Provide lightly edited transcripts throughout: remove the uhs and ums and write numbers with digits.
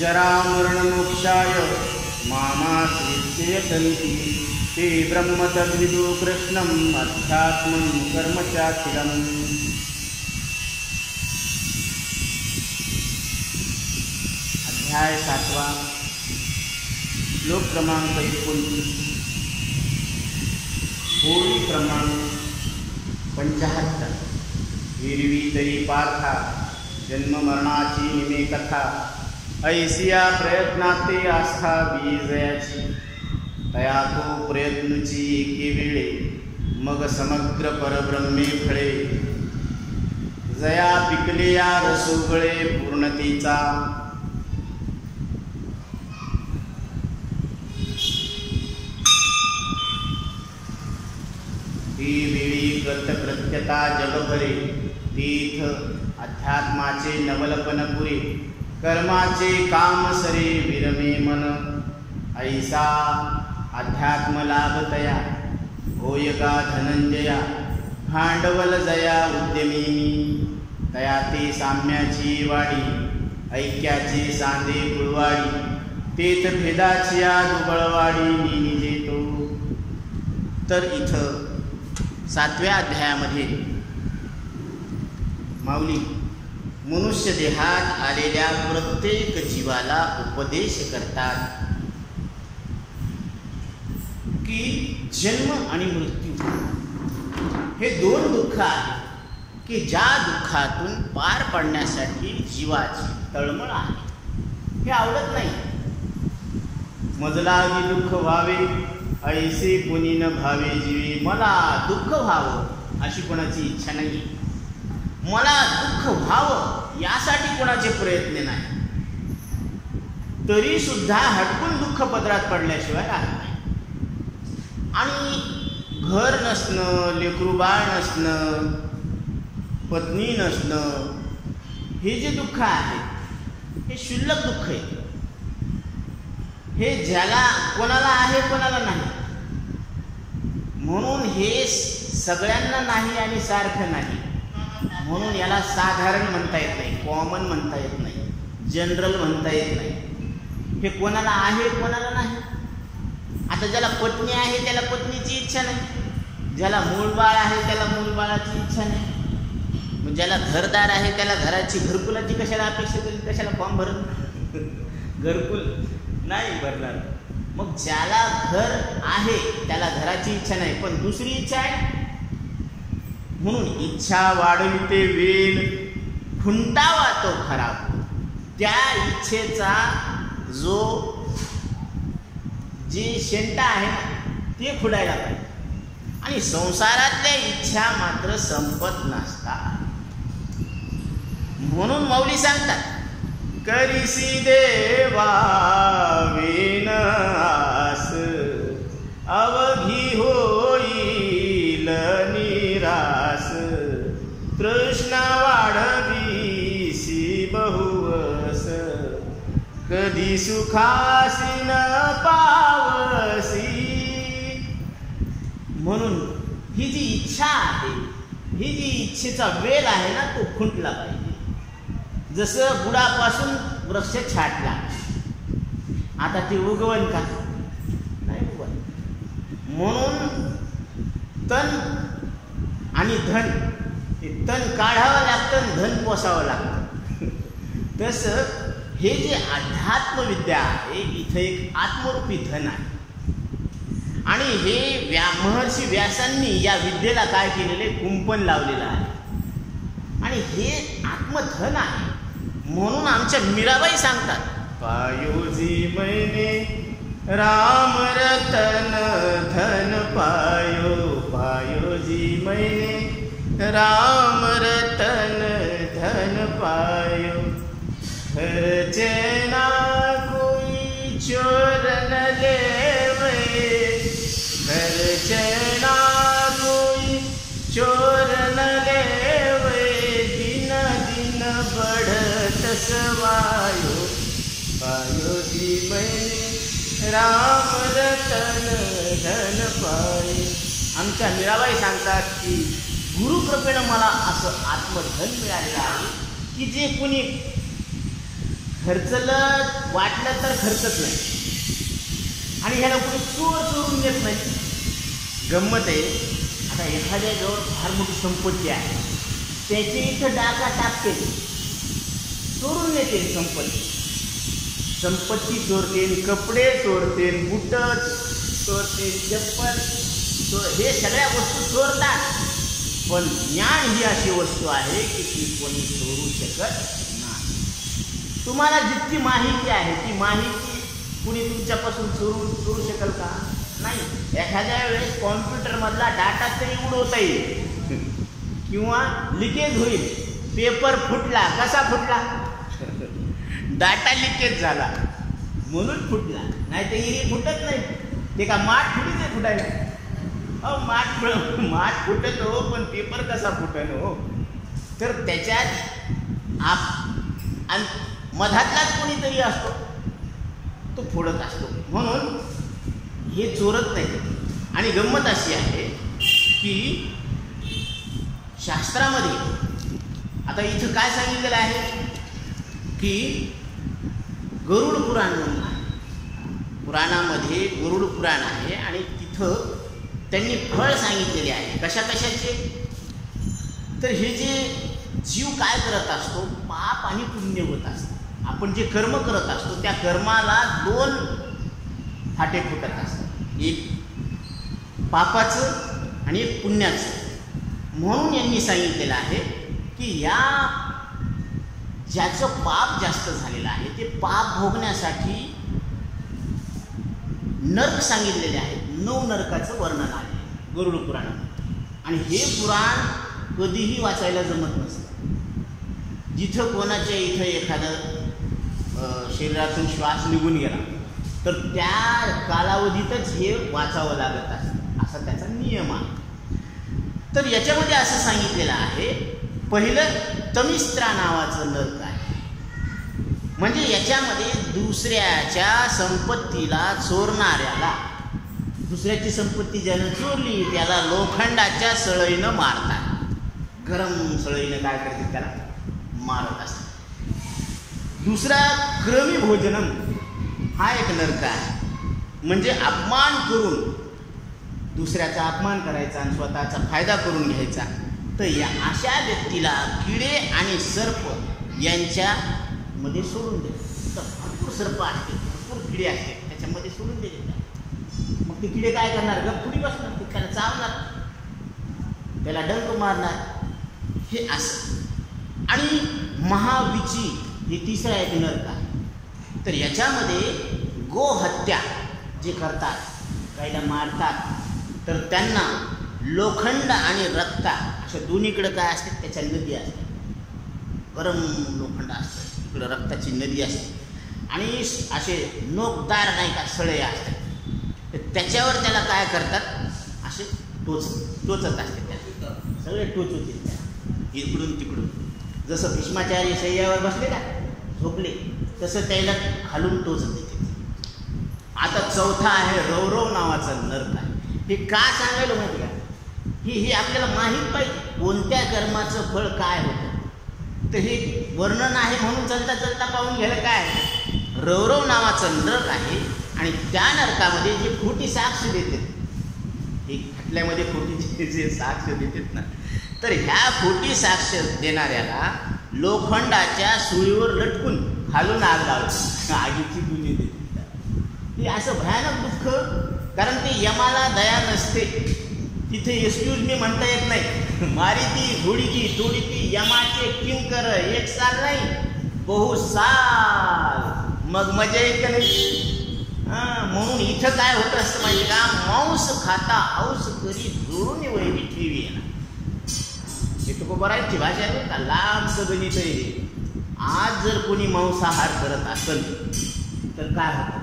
जरामरणमोक्षाय मामाश्रित्ययतन्ति ते ब्रह्म तद्विदु कृष्णम् अध्यात्मं कर्म चाखिलम्। अध्याय 7 श्लोक क्रमांक 29 होळी क्रमांक 75। हिरवी तरी पार्था जन्म मरणाची निमे कथा, ऐसिया प्रयत्नाते आस्था विजयाची, तया तो प्रयत्नची एके वेळे मग समग्र परब्रह्मे फळे, जया पिकले या रसोगळे पूर्णतेचा, ती वेळी कृत्यता जगभरे, तीथ अध्यात्माचे नवलपन पुरे, कर्माचे काम सरे विरमे मन, ऐसा अध्यात्म लाभतया होय का धनंजया, भांडवल जया उद्यमी, तया ते साम्याची वाडी, ऐक्याचे सांदे गुळवाडी, तेथ भेदाची दुबळवाडी निजेतो। तर इथं 7व्या अध्यायामध्ये माऊली मनुष्य देहात आलेल्या प्रत्येक जीवाला उपदेश करतात की जन्म आणि मृत्यू हे 2 दुःख आहेत की ज्या दुःखातून पार पडण्यासाठी जीवाची तळमळ आहे। हे आवडत नाही। मजलाही दुःख व्हावे ऐसे कोणी न भावे जीवे, मला दुःख व्हावं अशी कोणाची इच्छा नाही, मला दुःख व्हावं यासाठी कोणाचे प्रयत्न नाही, तरी सुद्धा हटकून दुःख पदरात पडल्याशिवाय राहत नाही। आणि घर नसणं, लेकरू बाळ नसणं, पत्नी नसणं, हे जे दुःख आहे हे क्षुल्लक दुःख आहे। हे ज्याला कोणाला आहे कोणाला नाही, म्हणून हे सगळ्यांना नाही आणि सारखं नाही, म्हणून याला साधारण म्हणता येत नाही, कॉमन म्हणता येत नाही, जनरल म्हणता येत नाही। हे कोणाला आहे कोणाला नाही। आता ज्याला पत्नी आहे त्याला पत्नीची इच्छा नाही, ज्याला मूल बाळ आहे त्याला मूल बाळाची इच्छा नाही, मग ज्याला घरदार आहे त्याला घरकुलाची कशाला अपेक्षा केली, कशाला फॉर्म भरत, घरकुल नाही भरणार। मग ज्याला घर आहे त्याला घराची इच्छा नाही पण दुसरी इच्छा आहे, म्हणून इच्छा वाढविते वेल खुंटावा तो खराब, त्या इच्छेचा जी शेंटा आहे ते खुडायला पाहिजे। आणि संसारातल्या इच्छा मात्र संपत नसतात, म्हणून माऊली सांगतात करिसी देवा विनाश, अवघी होईल निराश, तृष्णा वाढवीसी बहुवस, कधी सुखासी न पावसी। म्हणून ही जी इच्छा आहे, ही जी इच्छेचा वेल आहे ना तो खुंटला पाहिजे। जसं बुडापासून वृक्ष छाटला, आता ते उगवण का नाही उगवण, म्हणून तण आणि धन, हे तण काढावं लागतं, धन पोसावं लागतं। तसं हे जे अध्यात्मविद्या आहे इथं एक आत्मरूपी धन आहे, आणि हे महर्षी व्यासांनी या विद्येला काय केलेले कुंपण लावलेलं आहे, आणि हे आत्मधन आहे। म्हणून आमच्या मीराबाई सांगतात पायोजी मैने राम रतन धन पायो, पायोजी मैने राम रतन धन पायो, घर चैना कोई चोर न लेवे, घर चैना कोई चोर न लेवे, दिन दिन बढ़त सवायो, पायो जी मैंने राम रतन धन पाये। आमच्या मीराबाई सांगतात की गुरुकृपेनं मला असं आत्मधन मिळालेलं आहे की जे कोणी खर्चलं वाटलं तर खर्चच नाही, आणि ह्याला कोणी चोरून देत नाही. गंमत आहे, आता एखाद्याजवळ फार मोठी संपत्ती आहे, त्याची इथं डाका टाकते, चोरून नेते संपत्ती चोरते, कपडे चोरते, बुट चोरते, चप्पल हे सगळ्या वस्तू चोरतात. पण ज्ञान ही अशी वस्तू आहे की ती कोणी चोरू शकत नाही. तुम्हाला जितकी माहिती आहे ती माहिती कुणी तुमच्यापासून चोरू शकेल का? नाही. एखाद्या वेळेस कॉम्प्युटरमधला डाटा तरी उडवता येईल किंवा लिकेज होईल. पेपर फुटला, कसा फुटला? डाटा लिकेज झाला म्हणून फुटला, नाही तर इरी फुटत नाही. ते का माठ फुटीच आहे फुटायला? माठ फुटत हो, पण पेपर कसा फुटन हो? तर त्याच्यात मधातलाच कोणीतरी असतो, तो फोडत असतो, म्हणून हे चोरत नाही. आणि गंमत अशी आहे की शास्त्रामध्ये आता इथं काय सांगितलेलं आहे की गरुड पुराण म्हणून आहे. पुराणामध्ये गरुड पुराण आहे आणि तिथं त्यांनी फळ सांगितलेले आहे. कशाचे? तर हे जे जीव काय करत असतो, पाप आणि पुण्य होत असतं. आपण जे कर्म करत असतो त्या कर्माला 2 फाटे फुटत असतात, एक पापाचं आणि एक पुण्याचं. म्हणून यांनी सांगितलेलं आहे की या ज्याचं पाप जास्त झालेलं आहे ते पाप भोगण्यासाठी नरक सांगितलेले आहेत. 9 नरकाचं वर्णन आहे गरुड पुराणात. आणि हे पुराण कधीही वाचायला जमत नसतं. जिथं कोणाच्या इथं एखादं शरीरातून श्वास निघून गेला तर त्या कालावधीतच हे वाचावं लागत असतं, असा त्याचा नियम आहे. तर याच्यामध्ये असं सांगितलेलं आहे, पहिलं तमिस्त्रा नावाचं नरक आहे. म्हणजे याच्यामध्ये दुसऱ्याच्या संपत्तीला चोरणाऱ्याला, दुसऱ्याची संपत्ती ज्यानं चोरली त्याला लोखंडाच्या सळईनं मारतात. गरम सळईनं काय करतात, त्याला मारत असतात. दुसरा क्रमी भोजनम हा एक नरक आहे. म्हणजे अपमान करून दुसऱ्याचा अपमान करायचा आणि स्वतःचा फायदा करून घ्यायचा. तर या अशा व्यक्तीला किडे आणि सर्प यांच्यामध्ये सोडून देतात. तर भरपूर सर्प असते, भरपूर किडे असते, त्याच्यामध्ये सोडून देतात. मग ते किडे काय करणार? गप्पुडी बसणार, त्याला चावणार, त्याला डंक मारणार, हे असं. आणि महाविची हे तिसरा एक नरक आहे. तर याच्यामध्ये गोहत्या जे करतात, काहीला मारतात, तर त्यांना लोखंड आणि रक्त अशा दोन्हीकडं काय असते, त्याच्या नदी असते. गरम लोखंड असतं, इकडं रक्ताची नदी असते, आणि असे नोकदार नाही का सळे असतात. तर त्याच्यावर त्याला काय करतात, असे टोचत असते. त्याला सगळे टोचत येत त्याला इकडून तिकडून. जसं भीष्माचार्य शय्यावर बसले का, झोपले, तसं त्याला खालून टोचत येते. आता चौथा आहे रौरव नावाचा नरक आहे. हे का सांगायला माहिती का? ही आपल्याला माहीत पाहिजे कोणत्या कर्माचं फळ काय होतं. तर हे वर्णन आहे म्हणून चलता पाहून घ्यायला काय. रौरव नावाचं नरक आहे आणि त्या नरकामध्ये जे खोटी साक्ष देतात, हे खटल्यामध्ये खोटी जे साक्ष देतात ना, तर ह्या खोटी साक्ष देणाऱ्याला लोखंडाच्या सुळीवर लटकून खालून आग लावते, आगीची गुन्हे देते. हे असं भयानक दुःख, कारण ते यमाला दया नसते. तिथे एक्सक्यूज मी म्हणता येत नाही. मारी ती घोडी की तोडी ती यमाचे किंकर, एक साल नाही बहु साल, मग मजा येत नाही. म्हणून इथं काय होत असतं माहिती का, मांस खाता हौस करी जोडून वैरी ठेवी ना. हे तो बरायची भाषा आहे का, लांबचं गणित आहे. आज जर कोणी मांसाहार करत असेल तर काय होतं,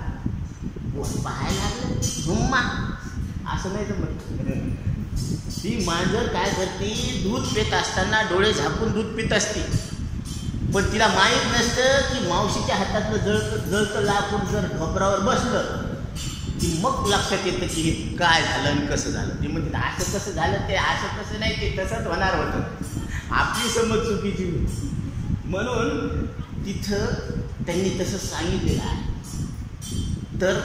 पाहायला लागलं हुम्मा असं नाही तर ती मांजर काय करते, दूध पित असताना डोळे झाकून दूध पित असते, पण तिला माहीत नसतं की मावशीच्या हातातलं जळतं लाकूड जर ढोपरावर बसलं की मग लक्षात येतं की हे काय झालं आणि कसं झालं. ती म्हणते असं कसं झालं, ते असं कसं नाही, ते तसंच होणार होतं. आपली समज चुकीची. म्हणून तिथं त्यांनी तसं सांगितलेलं आहे. तर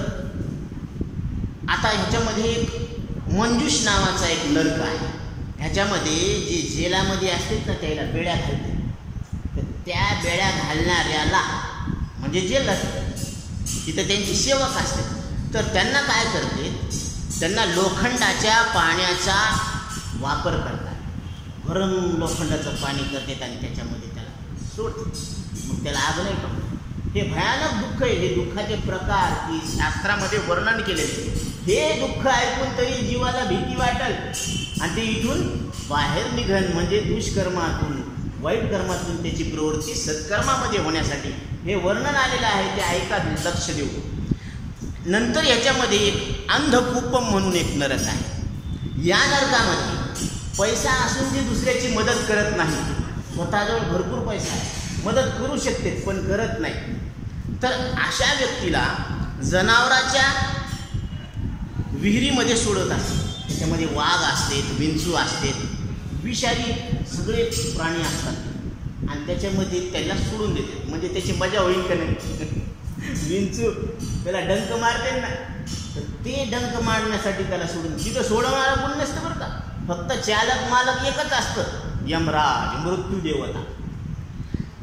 आता ह्याच्यामध्ये एक मंजूष नावाचा एक नरक आहे. ह्याच्यामध्ये जे जेलामध्ये असतात ना त्याला बेड्या घालतात. तर त्या बेड्या घालणाऱ्याला म्हणजे जेलर तिथं त्यांची सेवक असतात. तर त्यांना काय करते, त्यांना लोखंडाच्या पाण्याचा वापर करतात. गरम लोखंडाचं पाणी करतात आणि त्याच्यामध्ये त्याला सोडतात. मग त्याला आग नाही पडत. हे भयानक दुःख आहे. हे दुःखाचे प्रकार की शास्त्रामध्ये वर्णन केलेले. हे दुःख ऐकून तरी जीवाला भीती वाटेल आणि ते इथून बाहेर निघन म्हणजे दुष्कर्मातून वाईट कर्मातून त्याची प्रवृत्ती सत्कर्मामध्ये होण्यासाठी हे वर्णन आलेलं आहे. ते ऐका, लक्ष देऊ. नंतर याच्यामध्ये एक अंधकूपम म्हणून एक नरक आहे. या नरकामध्ये पैसा असून ते दुसऱ्याची मदत करत नाही. स्वतःजवळ भरपूर पैसा आहे, मदत करू शकते पण करत नाही. तर अशा व्यक्तीला जनावराच्या विहिरीमध्ये सोडत असतात. त्याच्यामध्ये वाघ असतात, विंचू असतात, विषारी सगळे प्राणी असतात आणि त्याच्यामध्ये त्याला सोडून देतात. म्हणजे त्याची मजा होईल का नाही. विंचू त्याला डंक मारते ना, तर ते डंक मारण्यासाठी त्याला सोडून, तिथं सोडवणारा कोण नसतं बरं का. फक्त चालक मालक एकच असतं, यमराज, मृत्यू देवता.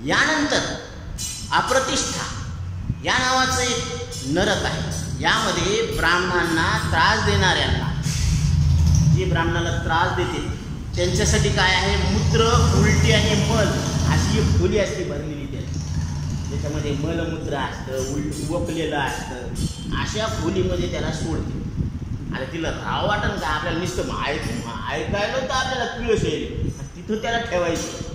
यानंतर अप्रतिष्ठा या नावाचं एक नरक आहे. यामध्ये ब्राह्मणांना त्रास देणाऱ्यांना, जे ब्राह्मणाला त्रास देते त्यांच्यासाठी काय आहे, मूत्र, उलटी आणि मल अशी एक खोली असते भरलेली. त्याच्यामध्ये मलमूत्र असतं, वपलेलं असतं. अशा खोलीमध्ये त्याला सोडते. आता तिला राव वाटण का आपल्याला नुसतं ऐकायला तर आपल्याला किळस येईल, तिथं त्याला ठेवायचं.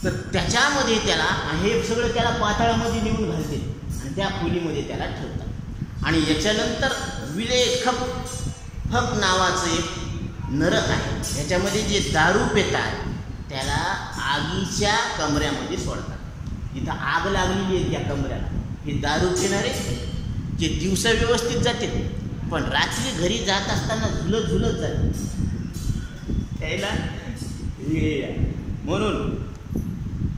तर त्याच्यामध्ये त्याला हे सगळं त्याला पाताळामध्ये नेऊन घालते आणि त्या खोलीमध्ये त्याला ठेवतात. आणि याच्यानंतर विलेखक फक नावाचं एक नरक आहे. याच्यामध्ये जे दारू पितात त्याला आगीच्या कमऱ्यामध्ये सोडतात. इथं आग लागलेली आहे त्या कमऱ्याला. हे दारू पिणारे जे दिवसा व्यवस्थित जाते पण रात्री घरी जात असताना झुलत जाते त्याला म्हणून.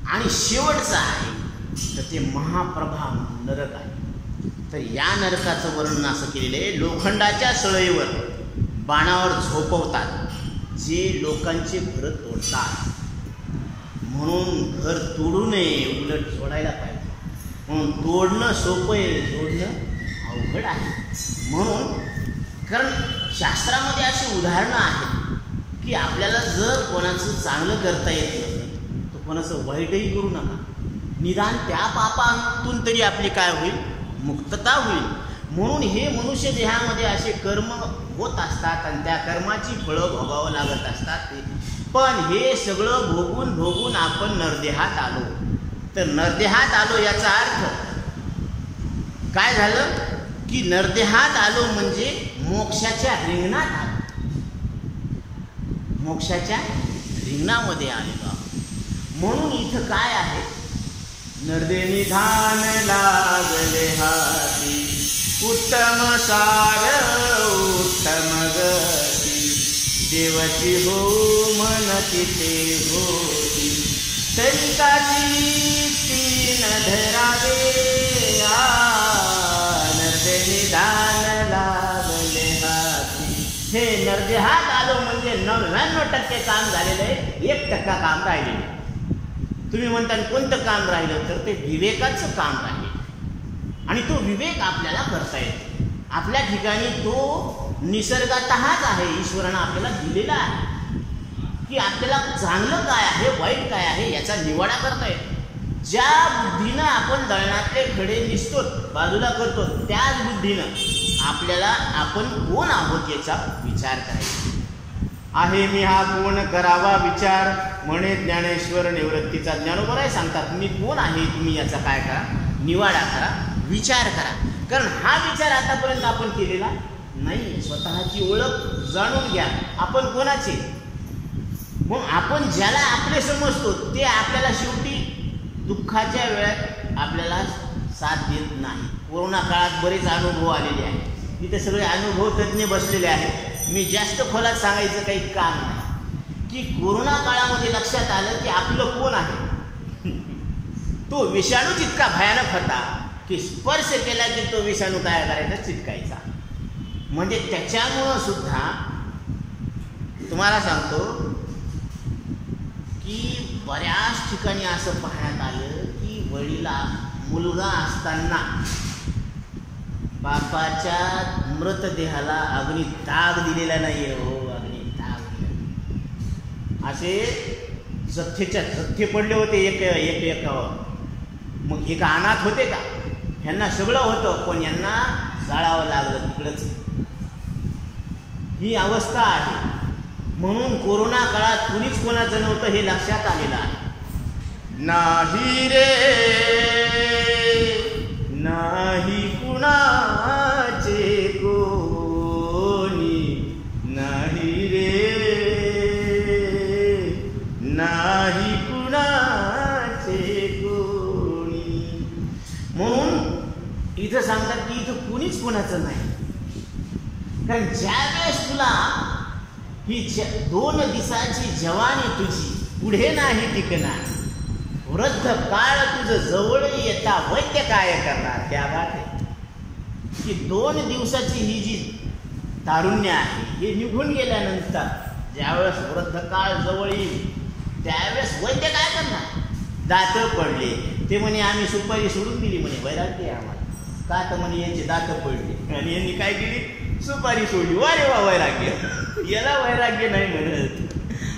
आणि शेवटचं आहे तर ते महाप्रभा नरक आहे. तर या नरकाचं वर्णन असं केलेलं आहे, लोखंडाच्या सळईवर बाणावर झोपवतात जे लोकांचे घरं तोडतात. म्हणून घर तोडू नये, उलट सोडायला पाहिजे. म्हणून तोडणं सोपं आहे, जोडणं अवघड आहे. म्हणून कारण शास्त्रामध्ये अशी उदाहरणं आहेत की आपल्याला जर कोणाचं चांगलं करता येत नसेल तर कोणाचं वाईटही करू नका. निदान त्या पापातून तरी आपली काय होईल, मुक्तता होईल. म्हणून हे मनुष्य देहामध्ये असे कर्म होत असतात आणि त्या कर्माची फळं भोगावं लागत असतात. पण हे सगळं भोगून आपण नरदेहात आलो. तर नरदेहात आलो याचा अर्थ काय झालं की नरदेहात आलो म्हणजे मोक्षाच्या रिंगणात आलो, मोक्षाच्या रिंगणामध्ये आलेलो. म्हणून इथं काय आहे, नरदे निधान लागले हाती, उत्तम सार उत्तम गती, देवाची हो मनती ते होती, तरिकाची तीन धरावे, नरदे निधान लागले हाती. हे नरदेहात आलो म्हणजे 99% काम झालेलं आहे, 1% काम राहिलेलं आहे. तुम्ही म्हणता कोणतं काम राहिलं तर ते विवेकाचं काम राहिले आणि तो विवेक आपल्याला करता येतो. आपल्या ठिकाणी तो निसर्गातच आहे, ईश्वरानं आपल्याला दिलेला आहे की आपल्याला चांगलं काय आहे वाईट काय आहे याचा निवाडा करता येतो. ज्या बुद्धीनं आपण दळणातले खडे निसतो बाजूला करतो त्याच बुद्धीनं आपल्याला आपण कोण आहोत याचा विचार करायचा आहे. मी हा कोण करावा विचार म्हणे ज्ञानेश्वर निवृत्तीचा. ज्ञानोबराय सांगतात मी कोण आहे, तुम्ही याचा काय करा, निवाडा करा, विचार करा. कारण हा विचार आतापर्यंत आपण केलेला नाही. स्वतःची ओळख जाणून घ्या, आपण कोणाचे. मग आपण ज्याला आपले समजतो ते आपल्याला शेवटी दुःखाच्या वेळात आपल्याला साथ देत नाही. कोरोना काळात बरेच अनुभव आलेले आहेत, तिथे सगळे अनुभव तज्ज्ञ बसलेले आहेत. मी जास्त खोलात सांगायचं काही काम नाही की कोरोना काळामध्ये लक्षात आलं की आपलं कोण आहे. तो विषाणूच इतका भयानक होता की स्पर्श केला की तो विषाणू काय करायचा, चिटकायचा. म्हणजे त्याच्यामुळं सुद्धा तुम्हाला सांगतो की बऱ्याच ठिकाणी असं पाहण्यात आलं की वडिला मुलगा असताना बापाच्या मृतदेहाला अग्निदाग दिलेला नाही आहे. हो, अग्निदाग दिला. असे जथ्थेच्या जथ्थे पडले होते एकावर. मग एक अनाथ होते का, ह्यांना सगळं होतं पण यांना जाळावं लागलं तिकडंच. ही अवस्था आहे. म्हणून कोरोना काळात कुणीच कोणाचं नव्हतं हे लक्षात आलेलं आहे. नाही रे नाही कुणाचे कोणी, नाही रे नाही कुणाचे कोणी. म्हणून इथं सांगतात की इथं कुणीच कोणाचं नाही. कारण ज्या वेळेस तुला ही 2 दिवसाची जवानी तुझी पुढे नाही टिकणार, वृद्ध काळ तुझं जवळ येता वैद्य काय करणार. त्या बात आहे की 2 दिवसाची ही जी तारुण्य आहे हे निघून गेल्यानंतर ज्यावेळेस वृद्ध काळ जवळ येईल त्यावेळेस वैद्य काय करणार. दात पडले ते म्हणे आम्ही सुपारी सोडून दिली म्हणे, वैराग्य आम्हाला का, तर म्हणे यांचे दात पडले आणि यांनी काय केली, सुपारी सोडली. वारे वा वैराग्य. याला वैराग्य नाही म्हणत.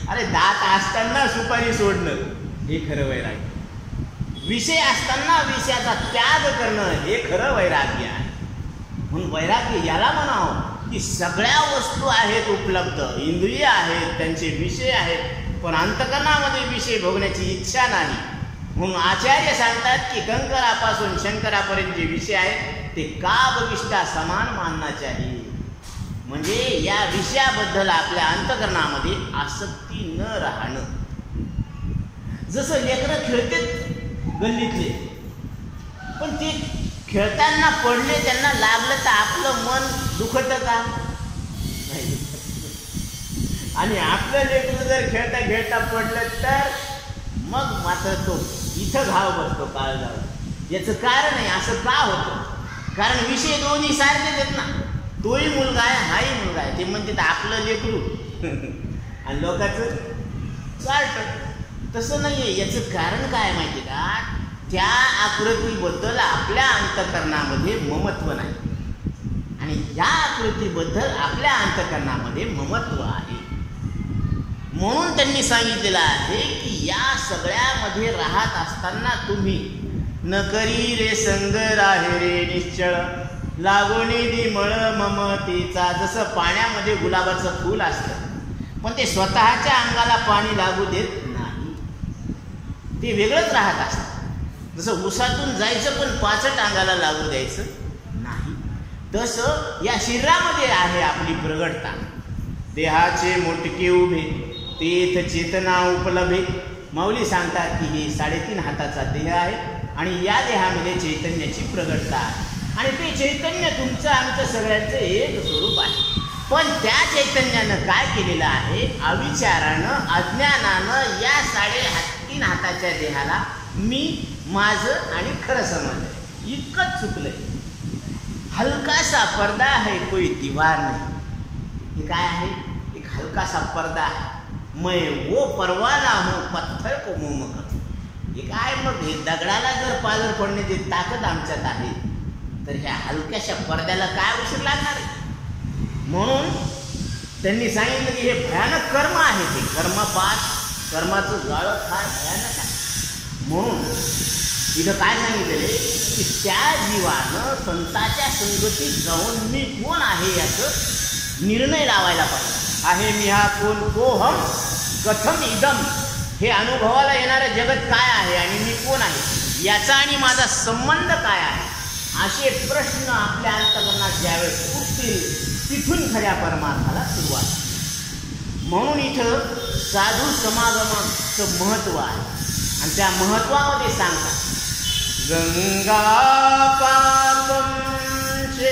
अरे दात असताना सुपारी सोडणं हे खरं वैराग्य. विषय असताना विषयाचा त्याग करणं हे खरं वैराग्य आहे. म्हणून वैराग्य याला म्हणावं की सगळ्या वस्तू आहेत उपलब्ध, इंद्रिय आहेत, त्यांचे विषय आहेत, पण अंतकरणामध्ये विषय भोगण्याची इच्छा नाही. म्हणून आचार्य सांगतात की कंकरापासून शंकरापर्यंत जे विषय आहेत ते काबविष्टा समान मानना चाहिए. म्हणजे या विषयाबद्दल आपल्या अंतकरणामध्ये आसक्ती न राहणं. जसं लेकरं खेळतात गल्लीतले, पण ते खेळताना पडले त्यांना लागलं तर आपलं मन दुखतं का, नाही. आणि आपलं लेकरं जर खेळता खेळता पडलं तर मग मात्र तो इथं घाव बसतो काळजावर. याचं कारण आहे. असं का होतं, कारण विषय दोन्ही सारखेच आहेत ना. तोही मुलगा आहे, हाही मुलगा आहे. ते म्हणते आपलं लेकरू आणि लोकांचं चालतं. तसं नाही आहे. याचं कारण काय माहिती का, त्या आकृतीबद्दल आपल्या अंतकरणामध्ये ममत्व नाही आणि या आकृतीबद्दल आपल्या अंतकरणामध्ये ममत्व आहे. म्हणून त्यांनी सांगितलेलं आहे की या सगळ्यामध्ये राहत असताना तुम्ही न करी रे संग राहे रे निश्चळ लागोनी दी मळ ममतेचा. जसं पाण्यामध्ये गुलाबाचं फूल असतं पण ते स्वतःच्या अंगाला पाणी लागू देत नाही, ते वेगळंच राहत असतं. जसं उसातून जायचं पण पाचट अंगाला लागू द्यायचं नाही, तसं या शरीरामध्ये आहे आपली प्रगटता. देहाचे मोटके उभे तेथ चेतना उपलब्धे. माऊली सांगतात की हे 3.5 हाताचा देह आहे आणि या देहामध्ये चैतन्याची प्रगटता आहे आणि ते चैतन्य तुमचं आमचं सगळ्यांचं एक स्वरूप आहे. पण त्या चैतन्यानं काय केलेलं आहे, अविचारानं अज्ञानानं या 3.5 हाताच्या देहाला मी माझं आणि खरं समजलं, इतकंच चुकलंय. हलकासा पर्दा आहे, कोई दीवार नाही. हे काय आहे, एक हलकासा पर्दा आहे. मैं वो परवाना हूँ पत्थर को मोम कर. हे काय, मग हे दगडाला जर पाजर पडण्याची ताकद आमच्यात आहे तर ह्या हलक्याशा पडद्याला काय उशीर लागणार आहे. म्हणून त्यांनी सांगितलं की हे भयानक कर्म आहे, ते कर्मपात, कर्माचं जाळं फार भयानक आहे. म्हणून इथं काय सांगितलेले की त्या जीवानं संताच्या संगतीत जाऊन मी कोण आहे याचं निर्णय लावायला पाहिजे. आहे मी हा कोण, को हम कथम इदम. हे अनुभवाला येणारं जगत काय आहे आणि मी कोण आहे याचा आणि माझा संबंध काय आहे, असे प्रश्न आपल्या अंतकरणात ज्यावेळेस उठतील तिथून खऱ्या परमार्थाला सुरुवात. म्हणून इथं साधू समागमाचं महत्त्व आहे आणि त्या महत्त्वामध्ये सांगतात गंगा पापम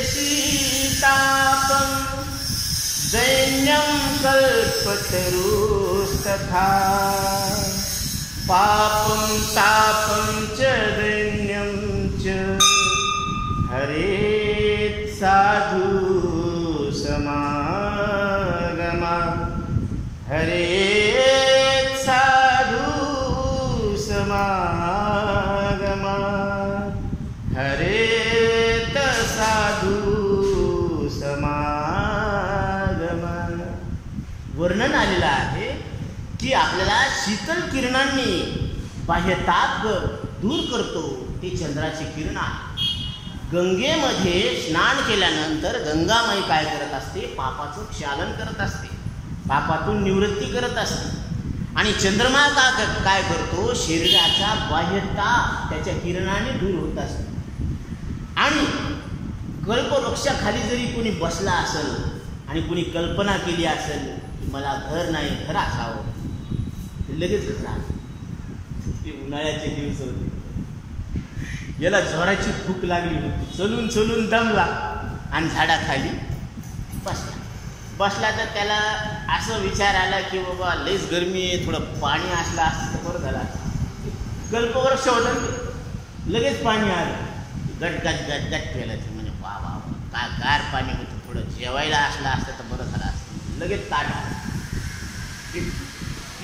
शीतापम दैन्यम कल्पतरुस्तथा पापं तापं च दैन्यं च हरेत् साधु समागमा हरेत् साधु समागमा हरेत साधु समागमा. वर्णन आलेलं आहे की आपल्याला शीतल किरणांनी बाह्य ताप दूर करतो ते चंद्राची किरण आहे. गंगेमध्ये स्नान केल्यानंतर गंगामाई काय करत असते? पापाचं क्षालन करत असते, पापातून निवृत्ती करत असते. आणि चंद्रमा काय करतो? शरीराचा बाह्य ताप त्याच्या किरणाने दूर होत असतो. आणि कल्पवृक्षाखाली जरी कोणी बसला असेल आणि कोणी कल्पना केली असेल की मला घर नाही, घर असावं, लगेच घर आलं. ते उन्हाळ्याचे दिवस होते, याला जोराची भूक लागली होती, चलून चलून दमला आणि झाडाखाली बसला तर त्याला असं विचार आला की बाबा लईच गरमी आहे, थोडं पाणी असलं असतं तर बरं झालं. कल्पवृक्ष होता, लगेच पाणी आलं, गट गट गट गट केलं. ते म्हणजे वा वा काय गार पाणी होतं, थोडं जेवायला असलं असतं तर बरं झालं असतं. लगेच ताट आलं,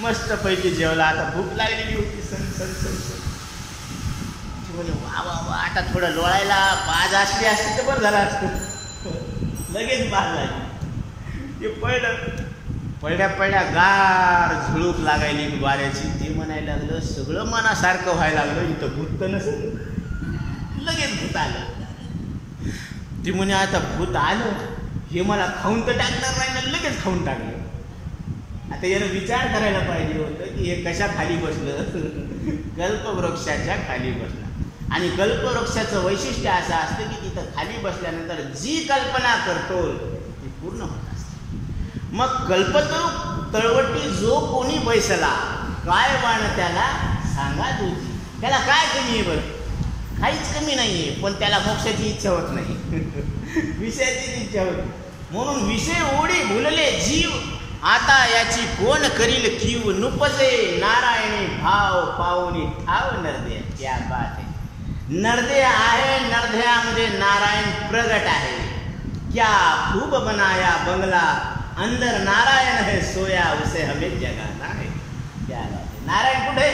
मस्तपैकी जेवला. आता भूक लागलेली होती, सण सण सण सण. म्हणजे वा वा वा आता थोडं लोळायला बाज असली असते तर बरं झालं असतं. लगेच बाज लागली. ते पळल्या पळल्या गार झुळूक लागायली वाऱ्याची. ते म्हणायला लागलं सगळं मनासारखं व्हायला लागलं, इथं भूत तर नसेल. लगेच भूत आलं. ती म्हणे आता भूत आलं हे मला खाऊन तर टाकणार नाही ना, लगेच खाऊन टाकलं. आता यानं विचार करायला पाहिजे होतं की हे कशा खाली बसलं? कल्पवृक्षाच्या खाली बसलं. आणि कल्पवृक्षाचं वैशिष्ट्य असं असतं की तिथं खाली बसल्यानंतर जी कल्पना करतो ती पूर्ण होत असते. मग कल्पतरू तळवटी जो कोणी बैसला, काय वाण त्याला सांगा तुझी. त्याला काय कमी आहे? बरं काहीच कमी नाही आहे, पण त्याला मोक्षाची इच्छा होत नाही, विषयाचीच इच्छा होती. म्हणून विषय ओढे भुलले जीव, आता याची कोण करील कीव. नुपजे नारायणी भाव पाहुनी ठाव नरदे. क्या बात आहे. नरदे आहे, नरदयामध्ये नारायण प्रगट आहे. क्या खूब बनाया बंगला, अंदर नारायण है सोया, उसे हमें जगाना है. क्या बात आहे. नारायण कुठे?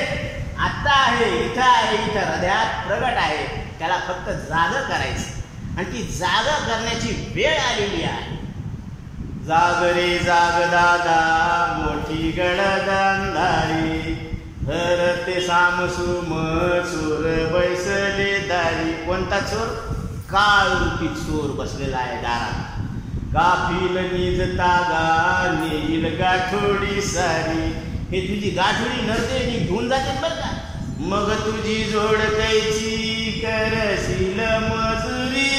आत्ता आहे, इथं आहे, इथं हृदयात प्रगट आहे. त्याला फक्त जागं करायचं आणि ती जागा करण्याची वेळ आलेली आहे. जाग रे जाग दादा, मोठी गडद अंधारी, हरते सामसुम चोर बैसले दारी. कोणता चोर? काळरूपी चोर बसलेला आहे दारात. गाफील निजता गा नेईल गाठोडी सारी. हे तुझी गाठोडी नरदेवी घेऊन जाते बरं का. मग तुझी जोड कैची करशील मजुरी.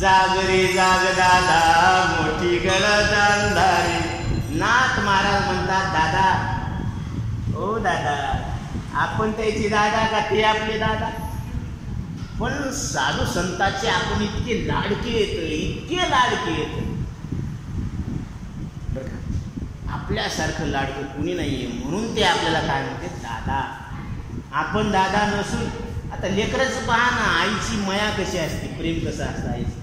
जाग रे जाग दादा, मोठी गडद अंधारी. नाथ महाराज म्हणतात दादा, ओ दादा, आपण त्याची दादा का ते आपले दादा? पण साधू संतांचे आपण इतके लाडके येत, इतके लाडके येत. आपल्यासारखं लाडकं कुणी नाहीये, म्हणून ते आपल्याला काय म्हणते दादा. आपण दादा नसून आता लेकराचं पहा ना, आईची माया कशी असते, प्रेम कसं असतं आईचं.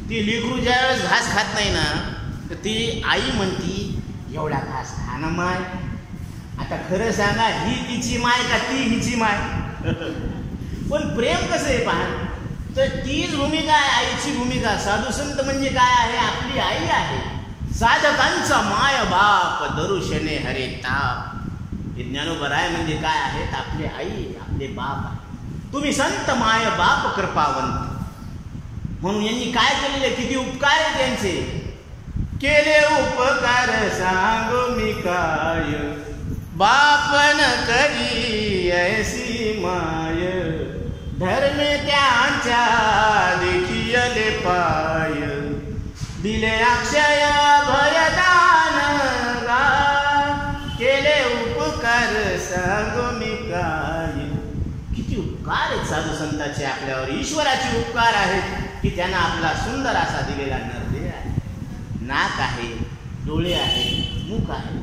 ती लेकरू ज्यावेळेस घास खात नाही ना, तर ती आई म्हणती एवढा घास खा ना माय. आता खरं सांगा, ही तिची माय का ती हिची माय? पण प्रेम कसं आहे पहा, तर तीच भूमिका आहे आईची भूमिका. साधू संत म्हणजे काय आहे? आपली आई आहे. साधकांचा माय बाप दरुशने हरे ताप. हे ज्ञानोबराय म्हणजे काय आहेत? आपले आई, आपले बाप आहे. तुम्ही संत माय बाप कृपावंत. म्हणून यांनी काय केलेले, किती उपकार आहे त्यांचे. केले उपकार सांगो मी काय, बापन करी ऐसी माय. धर्मे त्यांच्या देखियले पाय, दिले अक्षय भयदान गा. केले उपकार सांगो मी काय. किती उपकार आहेत साधू संतांचे आपल्यावर. ईश्वराचे उपकार आहेत की त्यांना आपला सुंदर असा दिलेला नरदेह आहे, नाक आहे, डोळे आहेत, मुख आहे.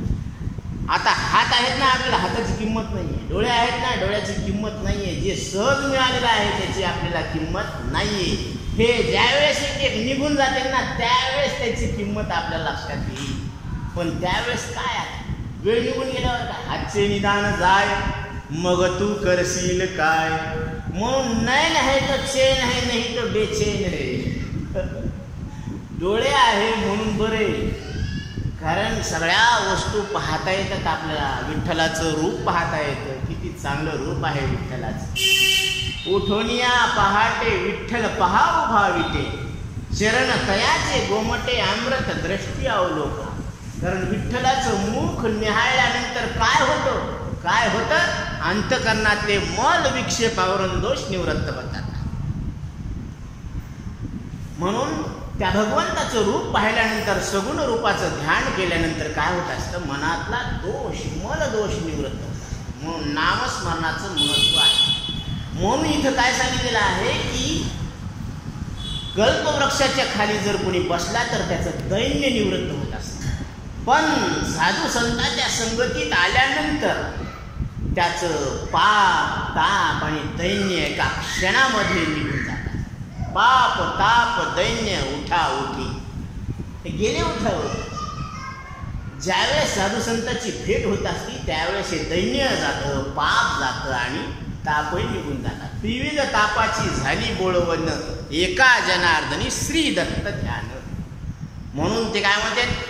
आता हात आहेत ना, आपल्याला हाताची किंमत नाही आहे. डोळे आहेत ना, डोळ्याची किंमत नाही आहे. जे सहज मिळालेलं आहे त्याची आपल्याला किंमत नाही आहे. हे ज्यावेळेस एक निघून जाते ना, त्यावेळेस त्याची किंमत आपल्या लक्षात येईल. पण त्यावेळेस काय आहे, वेळ निघून गेल्यावर काय, हातचे निदान जाय मग तू करशील काय. म्हणून नैन आहे तो चैन आहे, नाही तो बेचैन आहे. डोळे आहे म्हणून बरे, कारण सगळ्या वस्तू पाहता येतात आपल्याला. विठ्ठलाचं रूप पाहता येतं, किती चांगलं रूप आहे विठ्ठलाचं. उठोनिया पहाटे विठ्ठल पहा उभा विटे, चरण तयाचे गोमटे अमृत दृष्टी अवलोका. कारण विठ्ठलाचं मुख निहाळल्यानंतर काय होतं अंतकरणातले मल विक्षेपावरून दोष निवृत्त होतात. म्हणून त्या भगवंताचं रूप पाहिल्यानंतर, सगुण रूपाचं ध्यान केल्यानंतर काय होत असतं, मनातला दोष मल दोष निवृत्त होतात. म्हणून नामस्मरणाचं महत्व आहे. म्हणून इथं काय सांगितलेलं आहे की कल्पवृक्षाच्या खाली जर कोणी बसला तर त्याचं दैन्य निवृत्त होत असतं. पण साधू संतांच्या संगतीत आल्यानंतर त्याचं पाप ताप आणि दैन्य एका क्षणामध्ये निघून जातात. पाप ताप दैन्य उठा उठी हे गेले उठावं. ज्यावेळेस साधू संतांची भेट होत असती त्यावेळेस हे दैन्य जातं, पाप जातं आणि तापही निघून जातात. विविध तापाची झाली बोळवण, एका जनार्दनी श्री दत्त ध्यान. म्हणून ते काय म्हणतात,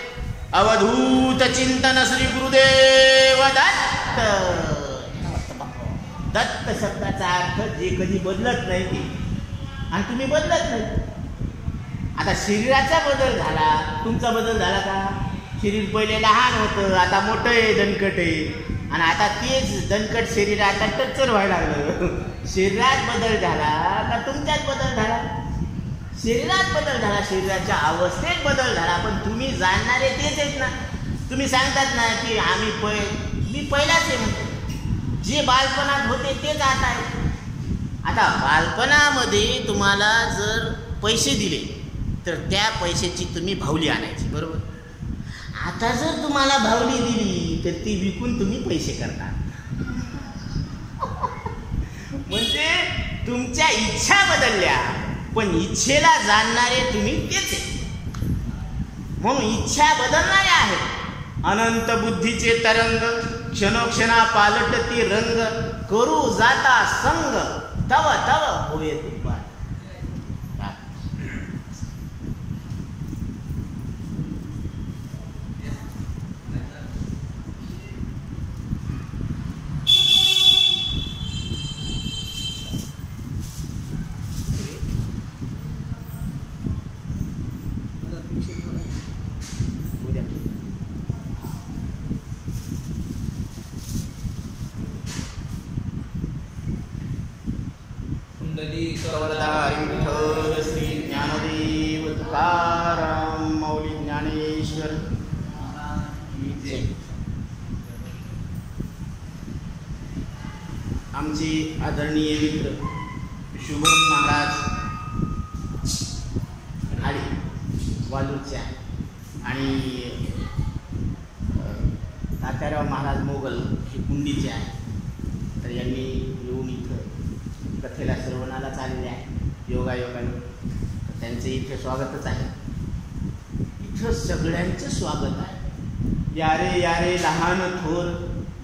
अवधूत चिंतन श्री गुरुदेव दत्त. दत्त शब्दाचा अर्थ जे कधी बदलत नाही ते, आणि तुम्ही बदलत नाही. आता शरीराचा बदल झाला, तुमचा बदल झाला का? शरीर पहिले लहान होतं, आता मोठं आहे, दणकट आहे, आणि आता तेच दणकट शरीर आता टच्चर व्हायला लागलं. शरीरात बदल झाला का तुमच्यात बदल झाला? शरीरात बदल झाला, शरीराच्या अवस्थेत बदल झाला, पण तुम्ही जाणणारे तेच आहेत ना. तुम्ही सांगतात ना की मी पहिलाच आहे म्हणतो. जे बालपणात होते तेच आता आहे. आता बालपणामध्ये तुम्हाला जर पैसे दिले तर त्या पैशाची तुम्ही भावली आणायची, बरोबर. आता जर तुम्हाला भावली दिली तर ती विकून तुम्ही पैसे करणार. म्हणजे तुमच्या इच्छा बदलल्या, पण इच्छेला जाणणारे तुम्ही तेच आहे. म्हणून इच्छा बदलणारे आहेत. अनंत बुद्धीचे तरंग, क्षणोक्षणा पालटती रंग, करू जाता संग तव तव होय तुपा. विठ्ठल श्री ज्ञानदेव तुकाराम माऊली ज्ञानेश्वर. आमचे आदरणीय मित्र शुभम महाराज आले वालूरच्या, आणि तात्याराव महाराज मोगल हे कुंडीचे आहे. तर यांनी येऊन इथं कथेला श्रवणालाच आलेले आहे योगायोगाने. त्यांचं इथे स्वागतच आहे. इथं सगळ्यांचं स्वागत आहे. यारे यारे लहान थोर,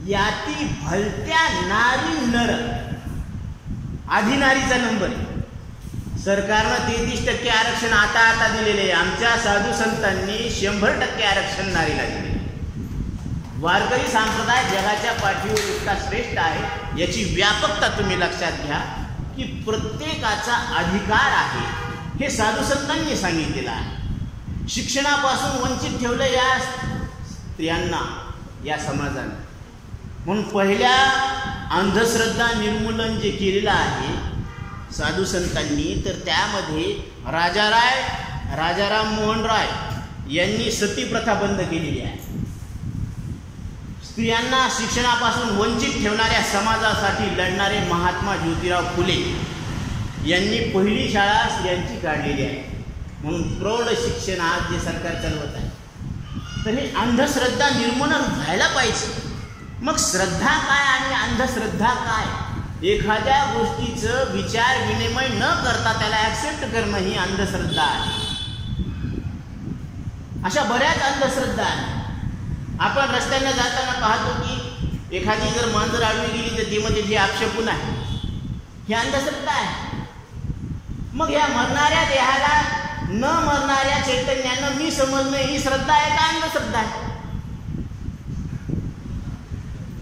याती भलत्या नारी नर. आधी नारीचा नंबर आहे. सरकारनं 33% आरक्षण आता दिलेले आहे. आमच्या साधू संतांनी 100% आरक्षण नारीला दिले. वारकरी संप्रदाय जगाच्या पाठीवर इतका श्रेष्ठ आहे, याची व्यापकता तुम्ही लक्षात घ्या की प्रत्येकाचा अधिकार आहे हे साधू संतांनी सांगितलेलं आहे. शिक्षणापासून वंचित ठेवलं या स्त्रियांना या समाजाने. म्हणून पहिल्या अंधश्रद्धा निर्मूलन जे केलेलं आहे साधू संतांनी, तर त्यामध्ये राजाराम मोहन राय यांनी सती प्रथा बंद केलेली आहे. स्त्रियांना शिक्षणापासून वंचित ठेवणाऱ्या समाजासाठी लढणारे महात्मा ज्योतिराव फुले यांनी पहिली शाळा स्त्रियांची काढलेली आहे. म्हणून प्रौढ शिक्षण आज जे सरकार चालवत आहे, तर हे अंधश्रद्धा निर्मूलन व्हायला पाहिजे. मग श्रद्धा काय आणि अंधश्रद्धा काय? एखाद्या गोष्टीचं विचार विनिमय न करता त्याला ऍक्सेप्ट करणं ही अंधश्रद्धा आहे. अशा बऱ्याच अंधश्रद्धा आहे. आपण रस्त्याने जाताना पाहतो की एखादी जर मांजर आडवी गेली तर ती मध्ये जी आपशेपून आहे, ही अंधश्रद्धा आहे. मग या मरणाऱ्या देहाला न मरणाऱ्या चैतन्यानं मी समजणं ही श्रद्धा आहे का अंधश्रद्धा आहे?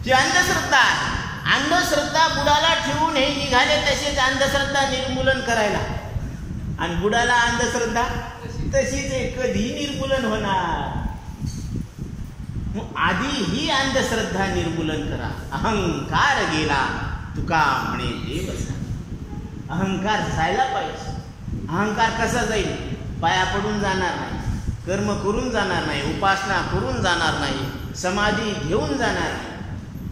ही अंधश्रद्धा आहे. अंधश्रद्धा बुडाला ठेवून हे निघाले तसेच अंधश्रद्धा निर्मूलन करायला, आणि बुडाला अंधश्रद्धा तशीच कधी निर्मूलन होणार? आधी ही अंधश्रद्धा निर्मूलन करा. अहंकार गेला तुका म्हणे देवसा. अहंकार जायला पाहिजे. अहंकार कसा जाईल? पाया पडून जाणार नाही, कर्म करून जाणार नाही, उपासना करून जाणार नाही, समाधी घेऊन जाणार नाही.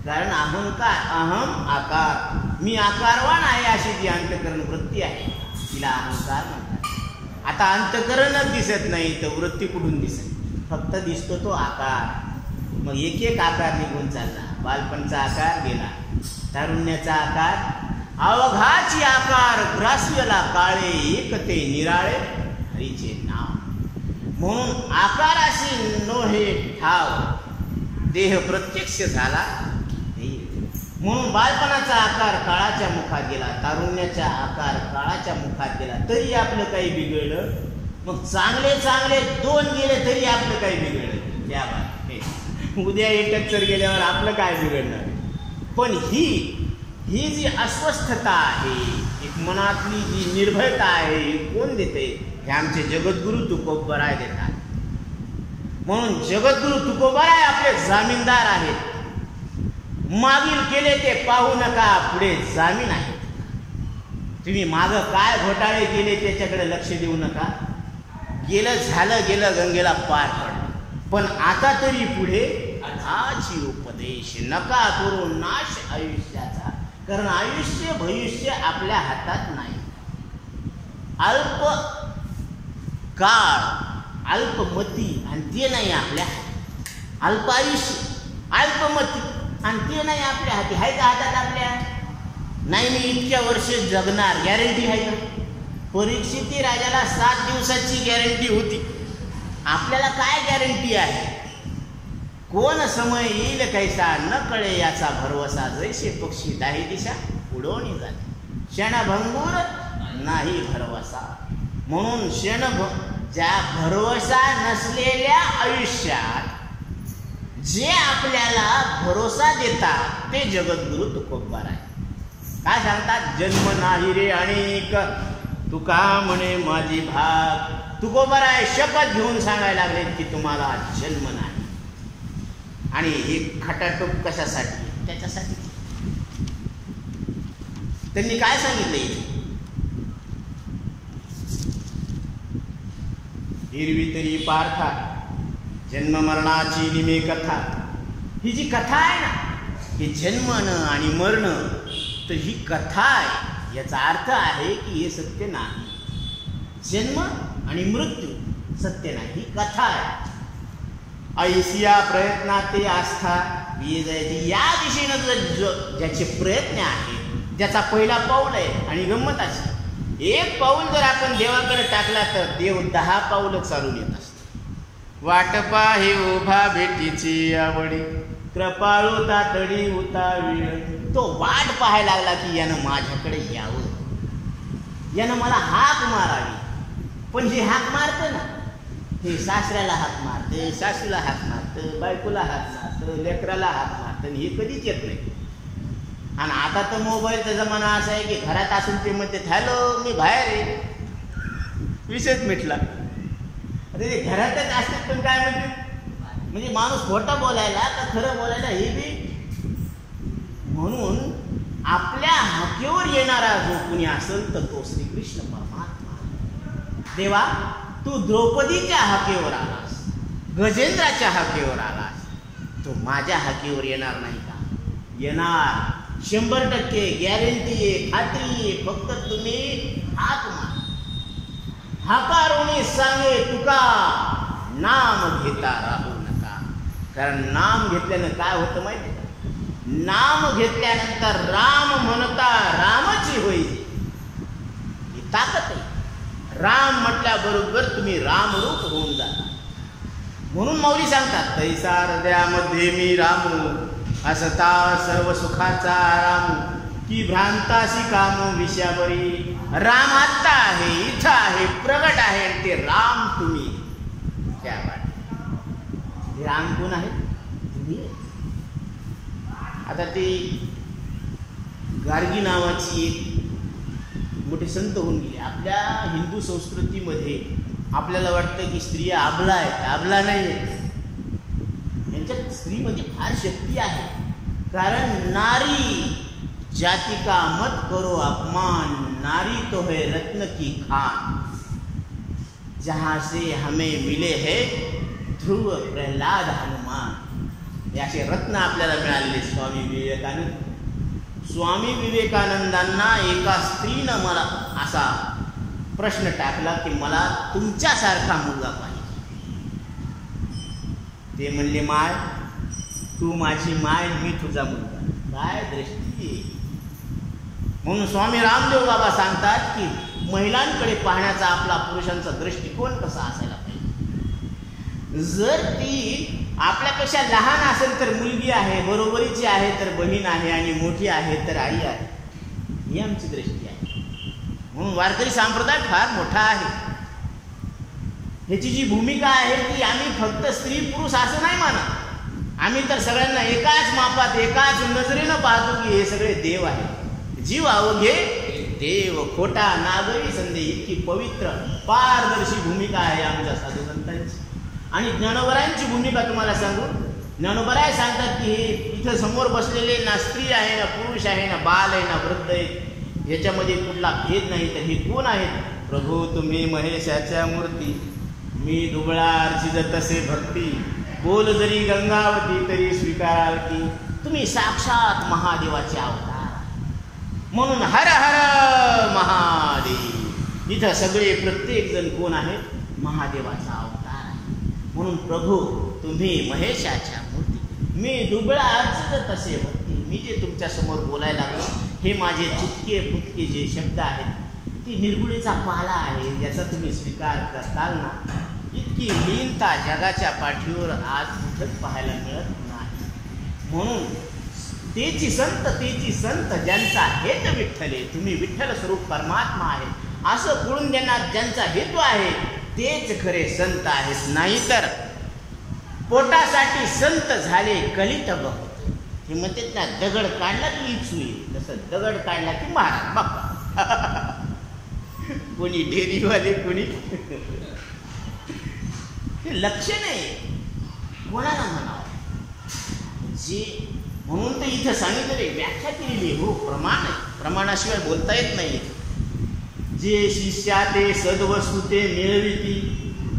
कारण अहंकार, अहम आकार, मी आकारवान आहे अशी जी अंतकरण वृत्ती आहे तिला अहंकार म्हणतात. आता अंतकरणच दिसत नाही तर वृत्ती कुठून दिसत? फक्त दिसतो तो आकार. मग एक एक आकार निघून चालला. बालपणचा आकार गेला, तारुण्याचा आकार, अवघाची आकार ग्रास्यला काळे एकते निराळे हरीचे नाव. म्हणून आकाराशी नोहे ठाव, देह प्रत्यक्ष झाला. म्हणून बालपणाचा आकार काळाच्या मुखात गेला, तारुण्याचा आकार काळाच्या मुखात गेला, तरी आपलं काही बिघडलं. मग चांगले चांगले दोन गेले तरी आपलं काही बिघडलं. त्या उद्या एकच जर गेल्यावर आपलं काय बिघडणार? पण ही जी अस्वस्थता आहे, एक मनातली जी निर्भयता आहे, ही कोण देते? हे आमचे जगद्गुरु तुकोबराय देतात. म्हणून जगद्गुरु तुकोबराय आपले जामीनदार आहेत. मागील केले ते पाहू नका, पुढे जामीन आहे. तुम्ही मागं काय घोटाळे केले त्याच्याकडे लक्ष देऊ नका. गेलं झालं गेलं, गंगेला पार पडलं. पण आता तरी पुढे आची उपदेश नका करू नाश आयुष्याचा. कारण आयुष्य भविष्य आपल्या हातात नाही. अल्प काळ, अल्पमती, आणि ते नाही आपल्या हाती. अल्प आयुष्य, अल्पमती, आणि ते नाही आपल्या हाती. आहे का हातात आपल्या? नाही. मी इतक्या वर्ष जगणार, गॅरंटी आहे का? परीक्षिती राजाला 7 दिवसाची गॅरंटी होती. आपल्याला काय गॅरंटी आहे? कोण समय येईल कैसा न कळे याचा भरवसा. जैसे पक्षी दाही दिशा उडवणी जाते, क्षणभंगूर नाही भरवसा. म्हणून ज्या भरवसा नसलेल्या आयुष्यात जे आपल्याला भरोसा देतात ते जगद्गुरु तुकोबराय. काय सांगतात? जन्म नाही रे अनेक, तुका म्हणे माझी भाग. तुकोबराय शपथ घेऊन सांगायला लागले की तुम्हाला जन्म नाही. आणि हे खटाटोप कशासाठी? त्याच्यासाठी. त्यांनी काय सांगितलं? हिरवी तरी पार्था जन्म मरणाची निमे कथा. ही जी कथा आहे ना, हे जन्मणं आणि मरणं, तर ही कथा आहे. याचा अर्थ आहे की हे सत्य नाही. जन्म आणि मृत्यू सत्य नाही, ही कथा आहे. ऐसिया प्रयत्नाते आस्था जायची. या दिशेनं ज्याचे प्रयत्न आहेत, ज्याचा पहिला पाऊल आहे. आणि गंमत अशी, एक पाऊल जर आपण देवाकडे टाकला तर देव 10 पाऊलं चालून येत असतात. वाट पाहे उभा भेटीची आवडी, कृपाळू तातडी उतावीळ. तो वाट पाहायला लागला की यानं माझ्याकडे यावं, यानं मला हाक मारावी. पण जे हाक मारतं ना, हे सासऱ्याला हाक मारतं, सासूला हाक मारतं, बायकोला हाक मारतं, लेकराला हाक मारतं, हे कधीच येत नाही. आणि आता तर मोबाईलचा जमाना असा आहे की घरात असून ते म्हणते हॅलो मी बाहेर आहे, विषयच मिटला. अरे ते घरातच असतात पण काय म्हणते, म्हणजे माणूस खोटं बोलायला का खरं बोलायला हे बी. म्हणून आपल्या हाकेवर येणारा जो कुणी असेल तर तो श्रीकृष्ण परमात्मा. देवा तू द्रौपदीच्या हाकेवर आलास, गजेंद्राच्या हाकेवर आलास, तो माझ्या हाकेवर येणार नाही का? येणार. 100% गॅरंटी आहे, खात्री आहे. फक्त तुम्ही हाक मार. हाकारोनी सांगे तुका नाम घेता राहू नका. कारण नाम घेतल्यानं काय होतं माहिती का? नाम घेतल्यानंतर राम म्हणता रामाची होईल, ही ताकद आहे. राम म्हटल्याबरोबर तुम्ही रामरूप होऊन जाता. म्हणून माऊली सांगतात, तैसा हृदयामध्ये मी रामू, असता सर्व सुखाचा आराम, की भ्रांतासी काम विषयावरी. राम आत्ता आहे, इथं आहे, प्रगट आहे, आणि ते राम तुम्ही. क्या बात. राम कोण आहे? तुम्ही. आता ते गार्गी नावाची एक मोठे संत होऊन गेले. आपल्या हिंदू संस्कृतीमध्ये आपल्याला वाटतं की स्त्रिया आबला आहेत. आबला नाही आहे. यांच्यात स्त्रीमध्ये फार शक्ती आहे. कारण नारी जाति का मत करो अपमान, नारी तो है रत्न की खान, जहाँ से हमें मिले हैं ध्रुव प्रहलाद हनुमान. याचे रत्न आपल्याला मिळालेले स्वामी विवेकानंद. स्वामी विवेकानंदांना एका स्त्रीनं मला असा प्रश्न टाकला की मला तुमच्यासारखा मुलगा पाहिजे. ते म्हणले, माय तू माझी माय, मी तुझा मुलगा. काय दृष्टी. म्हणून स्वामी रामदेव बाबा सांगतात की महिलांकडे पाहण्याचा आपला पुरुषांचा दृष्टिकोन कसा असायला पाहिजे. जर ती आपल्यापेक्षा लहान असेल तर मुलगी आहे, बरोबरीची आहे तर बहीण आहे, आणि मोठी आहे तर आई आहे. ही आमची दृष्टी आहे. म्हणून वारकरी संप्रदाय फार मोठा आहे. ह्याची जी भूमिका आहे ती आम्ही फक्त स्त्री पुरुष असं नाही माना. आम्ही तर सगळ्यांना एकाच मापात, एकाच नजरेनं पाहतो की हे सगळे देव आहेत. जीव अवघे देव, खोटा नागरी संदेह. इतकी पवित्र पारदर्शी भूमिका आहे आमच्या साधू संतांची. आणि ज्ञानोबरायांची भूमिका तुम्हाला सांगू. ज्ञानोबराय सांगतात की हे इथं समोर बसलेले ना स्त्री आहे, ना पुरुष आहे, ना बाल आहे, ना वृद्ध आहे, ह्याच्यामध्ये कुठला भेद नाही. तर हे कोण आहेत? प्रभू तुम्ही महेशाच्या मूर्ती, मी दुबळा अर्चित तसे भक्ती, बोल जरी गंगावती तरी स्वीकाराल की तुम्ही साक्षात महादेवाचे अवतार. म्हणून हर हर महादेव. इथं सगळे प्रत्येक जण कोण आहेत? महादेवाचा अवतार आहे. म्हणून प्रभू तुम्ही महेशाच्या मूर्ती, मी दुबळा अर्चित तसे भक्ती. मी जे तुमच्या समोर बोलायला लागलो हे माझे चुटके फुटके जे शब्द आहेत ती निर्गुणीचा पाला आहे, याचा तुम्ही स्वीकार करताल ना. इतकी लीनता जगाच्या पाठीवर आज कुठंच पाहायला मिळत नाही. म्हणून तेची संत ज्यांचा हेत विठ्ठले, तुम्ही विठ्ठल स्वरूप परमात्मा आहे असं कळून देणार ज्यांचा हेतू आहे तेच खरे संत आहेत. नाहीतर पोटासाठी संत झाले कलित भक्त. हे म्हणतात ना, दगड काढला की इच्छू येईल, तसं दगड काढला की महाराज बाप्पा. कोणी डेरीवाले, कोणी ते लक्ष नाही कोणाला म्हणावं. जे म्हणून तर इथं सांगितले, व्याख्या केलेली हो, प्रमाण आहे. प्रमाणाशिवाय बोलता येत नाही. जे शिष्या ते सद्वस्तू ते मिळविती,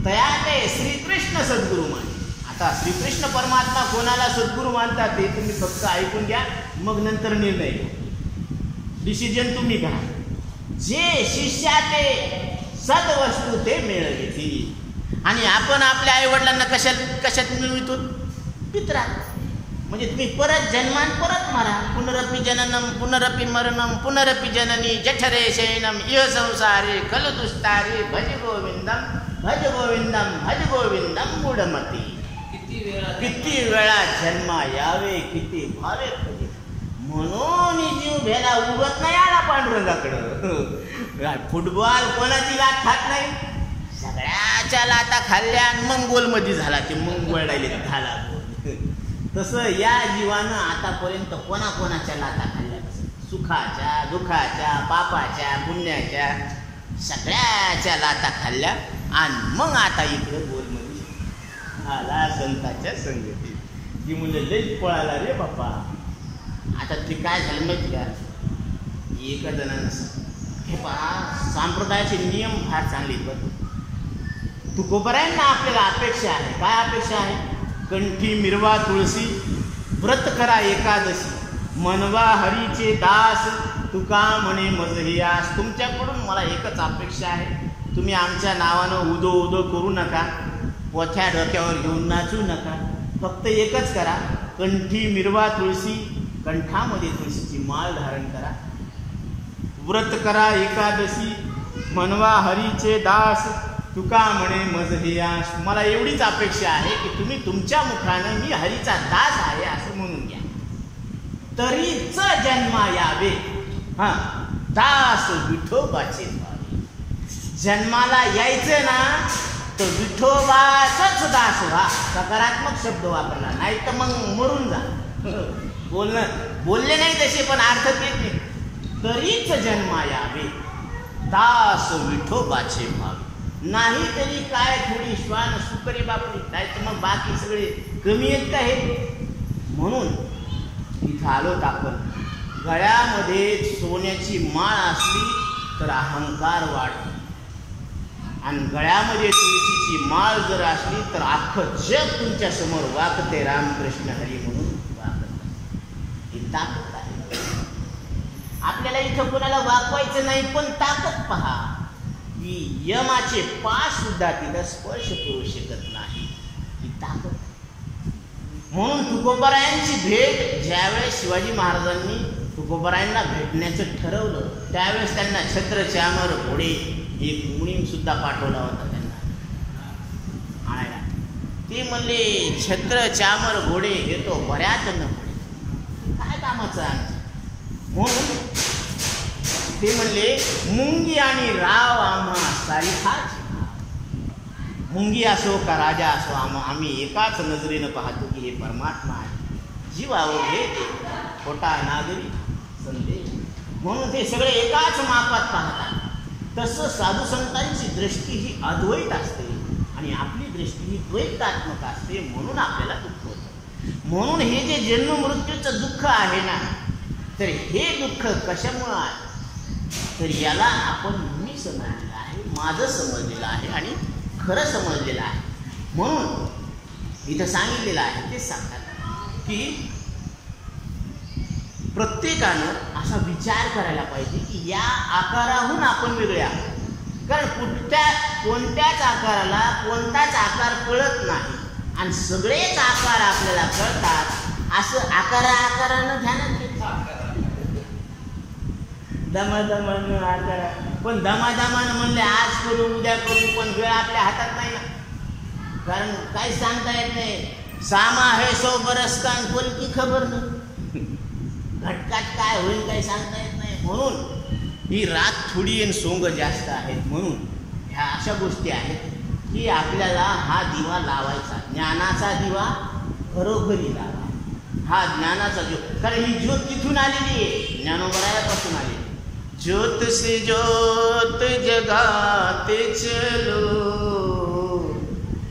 तया ते श्रीकृष्ण सद्गुरू माने. आता श्रीकृष्ण परमात्मा कोणाला सद्गुरू मानतात ते तुम्ही फक्त ऐकून घ्या, मग नंतर निर्णय घ्या. डिसिजन तुम्ही घ्या. जे शिष्या ते सद्वस्तू ते मिळविती. आणि आपण आपल्या आईवडिलांना कशात मिळवितो? पित्रात. म्हणजे तुम्ही परत जन्मान परत मरा. पुनरपि जननम पुनरपि मरणम पुनरपि जननी जठरे शयनम इह संसारे खल दुस्तारे भज गोविंदम भज गोविंदम भज गोविंदम मूढमती. किती वेळा जन्मा यावे, किती भावे कधी. म्हणून जीव भेला उगत नाही आला पांडुरंगाकडं. फुटबॉल कोणाची लात खात नाही, सगळ्याच्या लाता खाल्ल्या मग गोलमध्ये झाला ते मग वळायले झाला. तसं या जीवानं आतापर्यंत कोणाकोणाच्या लाता खाल्ल्या, सुखाच्या, दुःखाच्या, पापाच्या, पुण्याच्या, सगळ्याच्या लाता खाल्ल्या. आणि मग आता इकडं गोलमध्ये आला संताच्या संगती. ती मुलं लई पळाला रे बाप्पा. आता ते काय झालं माहिती का, एका जणांना हे पहा संप्रदायाचे नियम फार चांगले बघ. तुकोबरायांना आपल्याला अपेक्षा आहे. काय अपेक्षा आहे? कंठी मिरवा तुळशी, व्रत करा एकादशी, मनवा हरीचे दास, तुका म्हणे मजहियास. तुमच्याकडून मला एकच अपेक्षा आहे, तुम्ही आमच्या नावानं उदो उदो करू नका, पोथ्या डोक्यावर घेऊन नाचू नका. फक्त एकच करा, कंठी मिरवा तुळशी, कंठामध्ये तुळशीची माळ धारण करा, व्रत करा एकादशी, म्हणवा हरीचे दास, तुका म्हणे मज हे आस. मला एवढीच अपेक्षा आहे की तुम्ही तुमच्या मुखानं मी हरीचा दास आहे असं म्हणून घ्या. तरीच जन्मा यावे, हा दास विठोबाचे व्हावे. जन्माला यायचं ना तर विठोबाचाच दास व्हा. सकारात्मक शब्द वापरला, नाही तर मग मरून जा. बोलले नाही तसे, पण अर्थ तेच नाही. तरीच जन्मा यावे, दास विठोबाचे व्हावे. नाही तरी काय थोडी श्वान सुकरी बापरी, नाही तर मग बाकी सगळे कमी आहेत का हे. म्हणून इथं आलोत आपण. गळ्यामध्ये सोन्याची माळ असली तर अहंकार वाढतो, आणि गळ्यामध्ये तुळशीची माळ जर असली तर अख्खं जग तुमच्या समोर वाकते रामकृष्ण हरी म्हणून वाकत. ही ताकद आहे. आपल्याला इथं कोणाला वाकवायचं नाही, पण ताकद पहा की यमाचे पाय सुद्धा तिथं स्पर्श करू शकत नाही. ही ताकद. म्हणून तुकोबारायांची भेट ज्यावेळेस शिवाजी महाराजांनी तुकोबारायांना भेटण्याचं ठरवलं, त्यावेळेस त्यांना छत्र चामर घोडे एक मुनीम सुद्धा पाठवला होता त्यांना आणायला. ते म्हणले छत्र चामर घोडे हे तो बऱ्याच न पडे, काय कामाचं आमचं. म्हणून ते म्हणले मुंगी आणि राव आम्हा सारिखाच. मुंगी असो का राजा असो, आम्ही एकाच नजरेनं पाहतो की हे परमात्मा आहे. जीवावर हे खोटा नागरी संदेश. म्हणून ते सगळे एकाच मापात पाहतात. तसं साधू संतांची दृष्टी ही अद्वैत असते आणि आपली दृष्टी ही द्वैतात्मक असते. म्हणून आपल्याला दुःख होतं. म्हणून हे जे जन्म मृत्यूचं दुःख आहे ना, तर हे दुःख कशामुळं आहे, तर याला आपण मी समजलेलं आहे, माझं समजलेलं आहे आणि खरं समजलेलं आहे. म्हणून इथं सांगितलेलं आहे, ते सांगतात की प्रत्येकानं असा विचार करायला पाहिजे की या आकाराहून आपण वेगळे आहोत. कारण कोणत्याच आकाराला कोणताच आकार कळत नाही, आणि सगळेच आकार आपल्याला कळतात. असं आकारानं ध्यानात घेतलं. दमादमानं आकार, पण दमादमानं म्हणले आज करू उद्या करू, पण वेळ आपल्या हातात नाही ना. कारण काही सांगता येत नाही. सामा है 100 बरस का कोल की खबर नाही. घटकात काय होईल काही सांगता येत नाही. म्हणून ही रात थोडी आणि सोंग जास्त आहेत. म्हणून ह्या अशा गोष्टी आहेत की आपल्याला हा दिवा लावायचा, ज्ञानाचा दिवा घरोघरी लावा. हा ज्ञानाचा ज्योत. कारण ही ज्योत तिथून आलेली आहे, ज्ञानोबरायापासून आलेली. ज्योत से ज्योत जगाते चलो,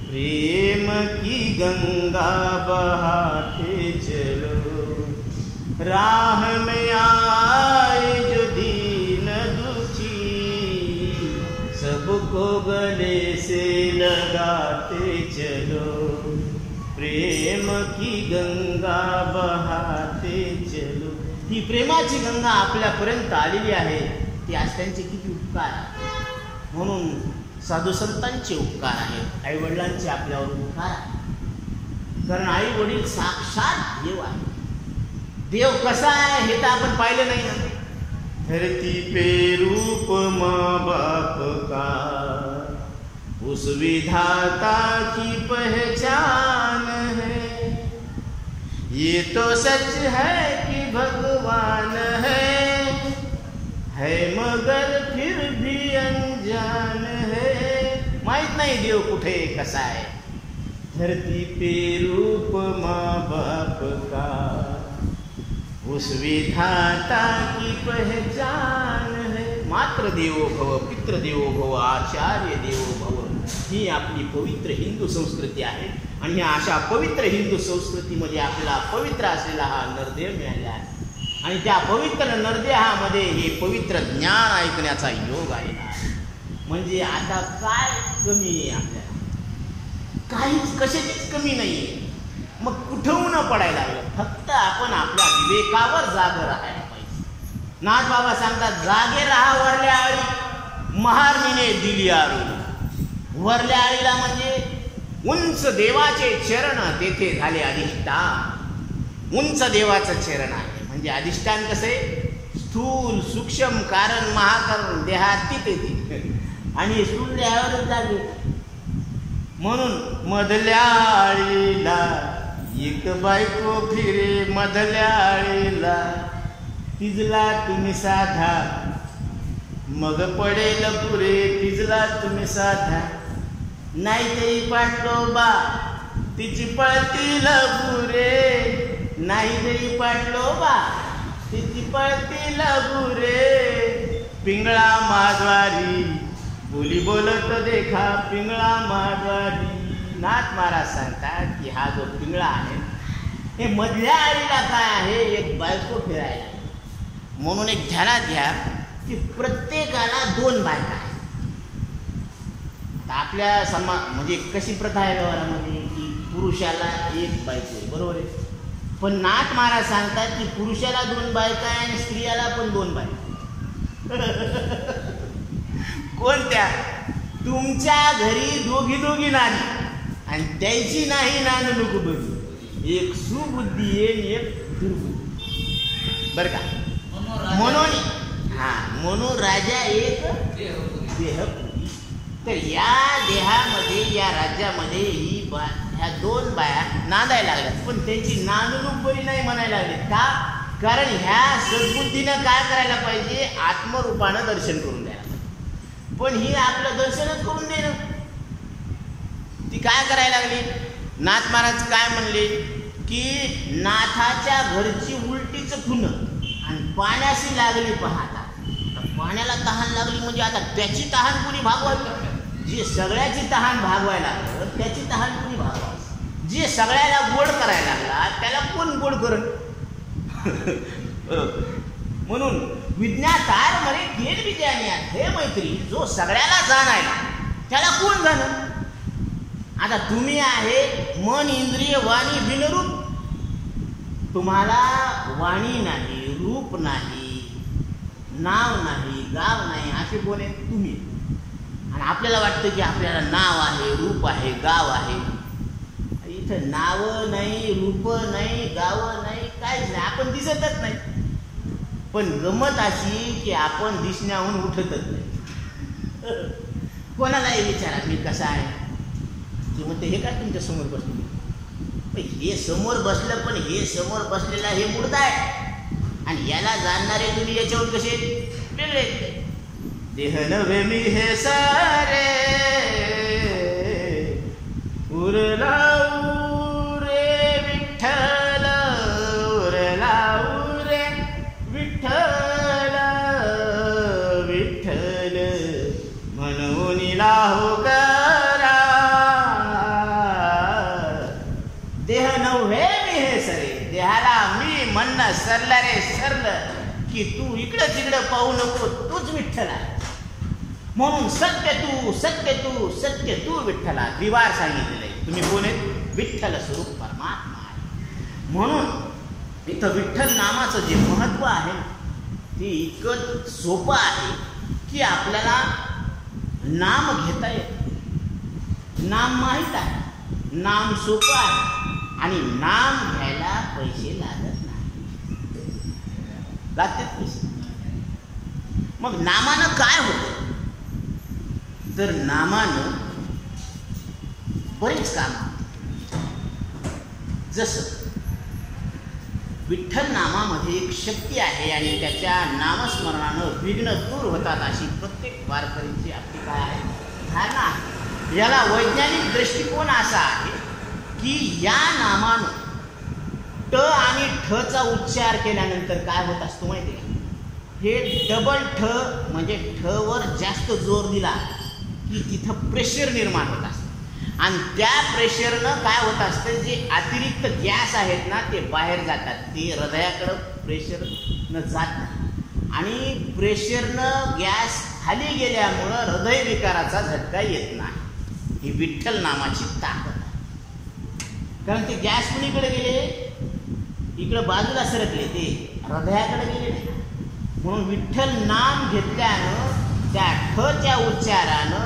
प्रेम की गंगा बहाते चलो. राह में आए जो दीन दुखी, सबको गले से लगाते चलो. प्रेम की गंगा बहाते चलो. ही प्रेमाची गंगा आपल्यापर्यंत आलेली आहे. ती आज त्यांचे किती उपकार आहेत. म्हणून साधू संतांचे उपकार आहेत, आई वडिलांचे आपल्यावर उपकार आहेत. कारण आई वडील साक्षात देव आहे. देव कसा आहे हे तर आपण पाहिलं नाही ना. धरती पे रूप माँ बाप का, उस विधाता की पहचान है. ये तो सच है कि भगवान है मगर फिर भी अनजान है. माहित नाही देव कुठे कसा आहे. धरती पे रूप माँ बाप का, उस विधाता की पहचान है. मात्र देवो भव, पितृ देवो भव, आचार्य देवो भव. ही आपली पवित्र हिंदू संस्कृती आहे. आणि ह्या अशा पवित्र हिंदू संस्कृतीमध्ये आपल्याला पवित्र असलेला हा नरदेह मिळाला आहे. आणि त्या पवित्र नरदेहामध्ये हे पवित्र ज्ञान ऐकण्याचा योग आलेला आहे. म्हणजे आता काय कमी आहे आपल्याला, काहीच कशाचीच कमी नाही आहे. मग कुठं न पडायला लागलं. फक्त आपण आपल्या विवेकावर जागं राहायला पाहिजे. नाथ बाबा सांगतात, जागे राहा वरल्या आळी, महारणीने दिली आळी. वरल्या आळीला म्हणजे उंच देवाचे चरण, तेथे झाले अधिष्ठान. उंच देवाचं चरण आहे. म्हणजे अधिष्ठान कसं आहे, स्थूल सूक्ष्म कारण महाकारण देहातीत येते आणि स्थूल देहावरच जागे. म्हणून मधल्या आळीला एक बायको फिरे, मधल्या आळीला तिजला तुम्ही साधा, मग पडेल पुरे तिजला तुम्ही साधा. नाही तरी पाटलो बा तिची पळतील बुरे, नाही तरी पाटलो बा तिची पळतील बुरे. पिंगळा माधवारी बोली बोलत देखा, पिंगळा माधवारी. नाथ महाराज सांगतात की हा जो पिंगळा आहे हे मधल्या आळीला काय आहे, एक बायको फिरायला. म्हणून एक ध्यानात घ्या की प्रत्येकाला 2 बायका आहेत. आपल्या म्हणजे कशी प्रथा आहे व्यवहारामध्ये की पुरुषाला 1 बायको आहे, बरोबर आहे. पण नाथ महाराज सांगतात की पुरुषाला 2 बायका आहे आणि स्त्रियाला पण 2 बायका. कोणत्या? तुमच्या घरी दोघी नानी आणि त्याची नाही नानू नको बघी, एक सुबुद्धी आहे एक दुर्बुद्धी, बरं का. म्हणून राजा एक देहपुरी. तर या देहामध्ये या राज्यामध्ये ह्या 2 बाया नांदायला लागल्यात, पण त्यांची नांदणूक बरी नाही म्हणायला लागलीत. का? कारण ह्या सद्बुद्धीनं काय करायला पाहिजे, आत्मरूपानं दर्शन करून द्यायला पाहिजे. पण ही आपलं दर्शनच करून देणं, ती काय करायला लागली. नाथ महाराज काय म्हणले की नाथाच्या घरची उलटीचं खुणं आणि पाण्याशी लागली पाहता. पाण्याला तहान लागली म्हणजे आता त्याची तहान कुणी भागवावी, जे सगळ्याची तहान भागवायला लागलं त्याची तहान कुणी भागवावी. जे सगळ्याला गोड करायला लागला त्याला कोण गोड करण. म्हणून विज्ञातार मरे केल विज्ञानिया, हे मैत्री जो सगळ्याला जाणायला त्याला कोण जाणं. आता तुम्ही आहे मन इंद्रिय वाणी बिनरूप, तुम्हाला वाणी नाही, रूप नाही, नाव नाही, गाव नाही, असे कोण आहेत तुम्ही. आणि आपल्याला वाटतं की आपल्याला नाव आहे, रूप आहे, गाव आहे. इथं नाव नाही, रूप नाही, गाव नाही, काहीच नाही, आपण दिसतच नाही. पण गमत अशी की आपण दिसण्याहून उठतच नाही. कोणालाही विचारा मी कसा आहे, ते म्हणते हे काय तुमच्या समोर बसले. हे समोर बसलं, पण हे समोर बसलेला हे मुर्दा आहे आणि याला जाणणारे तुम्ही याच्यावर कसे वेगळे. देह नव्हे मी हे सारे उरला रे विठ्ठल, उरला रे विठ्ठल, विठ्ठल म्हणून लाहो करा. देह नव्हे मी हे सरे, देहाला मी म्हणणं सरला रे सरलं की तू इकडं तिकडं पाहू नको, तूच विठ्ठल आहे. म्हणून सत्य तू सत्य तू सत्य तू विठ्ठला. द्विवार सांगितलेलं आहे. तुम्ही कोण आहेत? विठ्ठल स्वरूप परमात्मा आहे. म्हणून इथं विठ्ठल नामाचं जे महत्व आहे ते इतकं सोपं आहे की आपल्याला नाम घेता येतं, नाम माहीत आहे, नाम सोपं आहे आणि नाम घ्यायला पैसे लागत नाही. लागतात पैसे. मग नामानं काय होतं तर नामानं बरेच काम. जसं विठ्ठल नामामध्ये एक शक्ती आहे आणि त्याच्या नामस्मरणानं विघ्न दूर होतात अशी प्रत्येक वारकरीची आपली काय आहे धारणा आहे. याला वैज्ञानिक दृष्टिकोन असा आहे की या नामानं ट आणि ठचा उच्चार केल्यानंतर काय होत असतो माहिती आहे? हे डबल ठ म्हणजे ठ वर जास्त जोर दिला की तिथं प्रेशर निर्माण होत असतं आणि त्या प्रेशरनं काय होत असतं, जे अतिरिक्त गॅस आहेत ना ते बाहेर जातात, ते हृदयाकडं प्रेशरनं जात नाही आणि प्रेशरनं गॅस खाली गेल्यामुळं हृदयविकाराचा झटका येत नाही. ही विठ्ठल नामाची ताकद आहे. कारण ते गॅस कुणीकडे गेले, इकडं बाजूला सरकले, ते हृदयाकडे गेले नाही. म्हणून विठ्ठल नाम घेतल्यानं त्या ठच्या उच्चारानं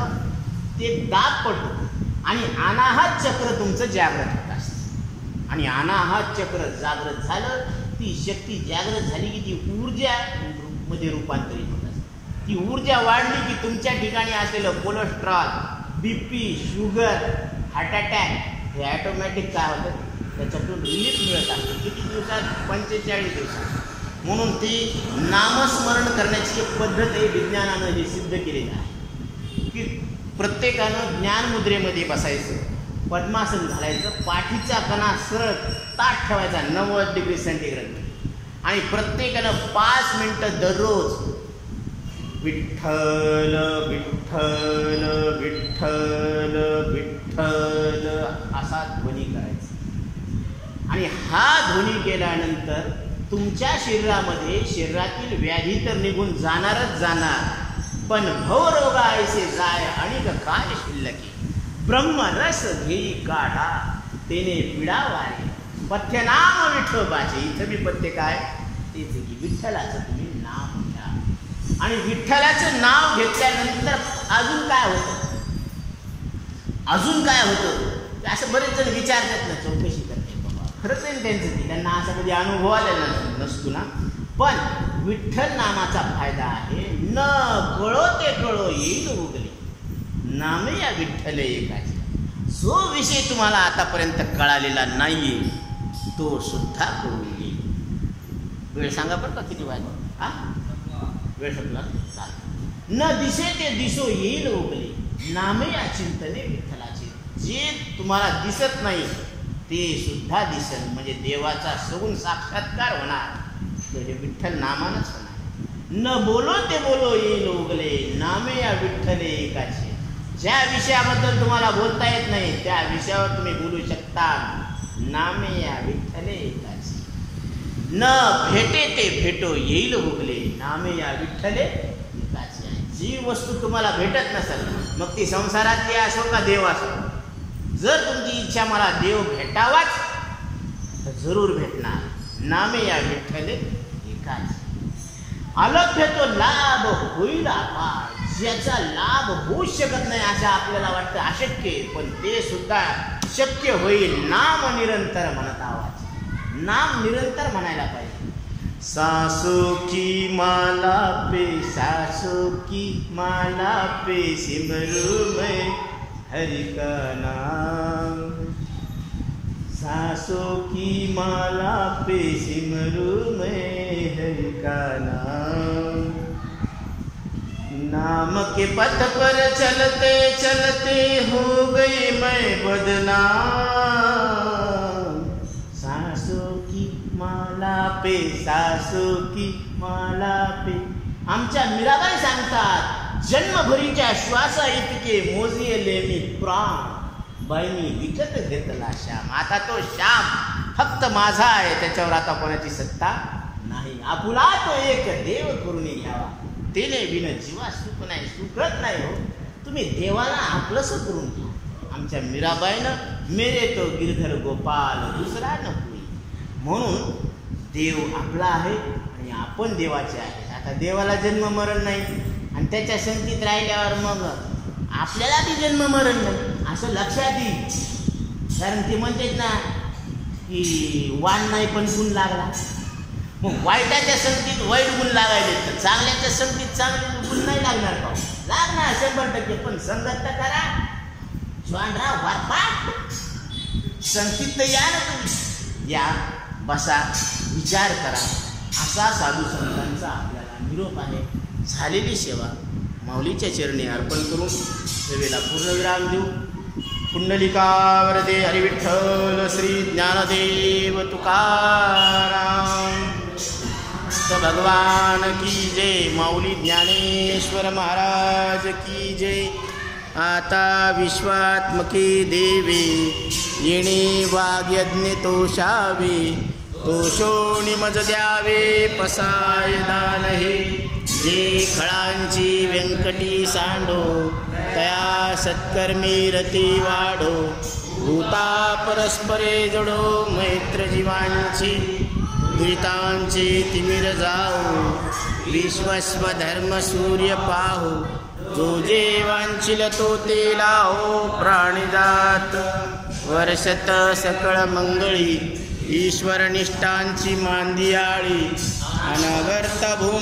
ते दाब पडतो आणि अनाहत चक्र तुमचं जागृत होत असतं आणि अनाहत चक्र जागृत झालं ती शक्ती जागृत झाली की ती ऊर्जा मध्ये रूपांतरित होत असते. ती ऊर्जा वाढली की तुमच्या ठिकाणी असलेलं cholesterol, BP, sugar, heart attack हे ॲटोमॅटिक काय होतं, त्याच्यातून रिलीफ मिळत असतं. किती दिवसात? 45 दिवसात. म्हणून ती नामस्मरण करण्याची एक पद्धत आहे, विज्ञानानं हे सिद्ध केलेलं आहे की प्रत्येकानं ज्ञानमुद्रेमध्ये बसायचं, पद्मासन घालायचं, पाठीचा कणा सरळ ताठ ठेवायचा 90 डिग्री सेंटीग्रेड आणि प्रत्येकानं 5 मिनिटं दररोज विठ्ठल विठ्ठल विठ्ठल विठ्ठल असा ध्वनी करायचा. आणि हा ध्वनी केल्यानंतर तुमच्या शरीरातील व्याधी तर निघून जाणारच जाणार, पण भवरोगा ऐसे जाय अनेक काय शिल्लकी, ब्रह्मरस घेई काढा तेने पिडा वारे, पथ्य नाम विठोबाचे. इथं बी पथ्य काय तेच की विठ्ठलाचं तुम्ही नाव घ्या. आणि विठ्ठलाचं नाव घेतल्यानंतर अजून काय होतं, अजून काय होतं असं बरेच जण विचारतात ना, चौकशी करतात. खरंच आहे त्यांचं, त्यांना असा कधी अनुभव आलेला नसतो ना. पण विठ्ठल नामाचा फायदा आहे, न कळो ते कळो येईल उगले नाम या विठ्ठल एकाचे. जो विषय तुम्हाला आतापर्यंत कळालेला नाहीये तो सुद्धा कळून येईल. वेळ सांगा बरं का किती वाजले? हा वेळ संपला. न दिसे ते दिसो येईल उगले नाम या चिंतने विठ्ठलाचे. जे तुम्हाला दिसत नाही ते सुद्धा दिसेल, म्हणजे देवाचा सगुण साक्षात्कार होणार, म्हणजे विठ्ठल नामानच होणार. न बोलो ते बोलो येईल उगले नामे या विठ्ठले एकाचे. ज्या विषयाबद्दल तुम्हाला बोलता येत नाही त्या विषयावर तुम्ही बोलू शकता, नामे या विठ्ठले एकाचे. न भेटे ते भेटो येईल उगले नामे या विठ्ठले एकाचे. जी वस्तू तुम्हाला भेटत नसेल, मग ती संसारातली असो का देव असो, जर तुमची इच्छा मला देव भेटावाच तर जरूर भेटणार. नामे या विठ्ठले एकाच. अलभ्य तो लाभ होईल अपार. ज्याचा लाभ होऊच शकत नाही असं आपल्याला वाटतं, अशक्य, पण ते सुद्धा शक्य होईल. नाम निरंतर म्हणत आवाज, नाम निरंतर म्हणायला पाहिजे. सासू की माला पे सासू की माला पे सिमरू मैं हरि का नाम. सासों की माला पे सिमरू मैं हरि का नाम. नाम के पथ पर चलते चलते हो गई मैं बदनाम. सासों की माला पे सासों की माला पे. आमच्या मीराबाई सांगतात, जन्मभरीच्या श्वासा इतके मोजले मी प्राण, बाईंनी विकत घेतला श्याम. आता तो श्याम फक्त माझा आहे, त्याच्यावर आता कोणाची सत्ता नाही. आपुला तो एक देव करून घ्यावा, तेने बिन जीवा सुख नाही, सुखत नाही हो. तुम्ही देवाला आपलंसं करून घ्या. आमच्या मीराबाईनं मेरे तो गिरधर गोपाल दुसरा नको. म्हणून देव आपला आहे आणि आपण देवाचे आहे. आता देवाला जन्म मरण नाही आणि त्याच्या संगतीत राहिल्यावर मग आपल्याला बी जन्म मरण नाही असं लक्षात येईल. कारण ते म्हणतात ना की वाण नाही पण गुण लागला. मग वाईटाच्या संगतीत वाईट गुण लागायले तर चांगल्याच्या संगतीत चांगले गुण नाही लागणार का? लागणार 100%. पण संगत तर करा, श्वानराव वारपाट संगतीत तर या ना तुम्ही. या, बसा, विचार करा. असा साधू संतांचा आपल्याला निरोप आहे. झालेली सेवा माऊलीच्या चरणी अर्पण करून सेवेला पूर्णविराम देऊ. पुंडलिकावरदे हरिविठ्ठल श्री ज्ञानदेव तुकाराम भगवान की जय. माऊली ज्ञानेश्वर महाराज की जय. आता विश्वात्मके देवे येणे वाग्यज्ञ तोषावे, तोषो निमज द्यावे पसाय दानहे. जे खळांची व्यंकटी सांडो, तया सत्कर्मी रती वाढो. भूता परस्परे जडो, मैत्र जीवांची दुरितांचे तिमिर जाओ. विश्वस्व धर्म सूर्य पाहो, जो जे वांछिल तो ते लाहो. प्राणिजात वर्षत सकळ मंगळी, ईश्वरनिष्ठांची मांदियाळी अनवर्त भूमी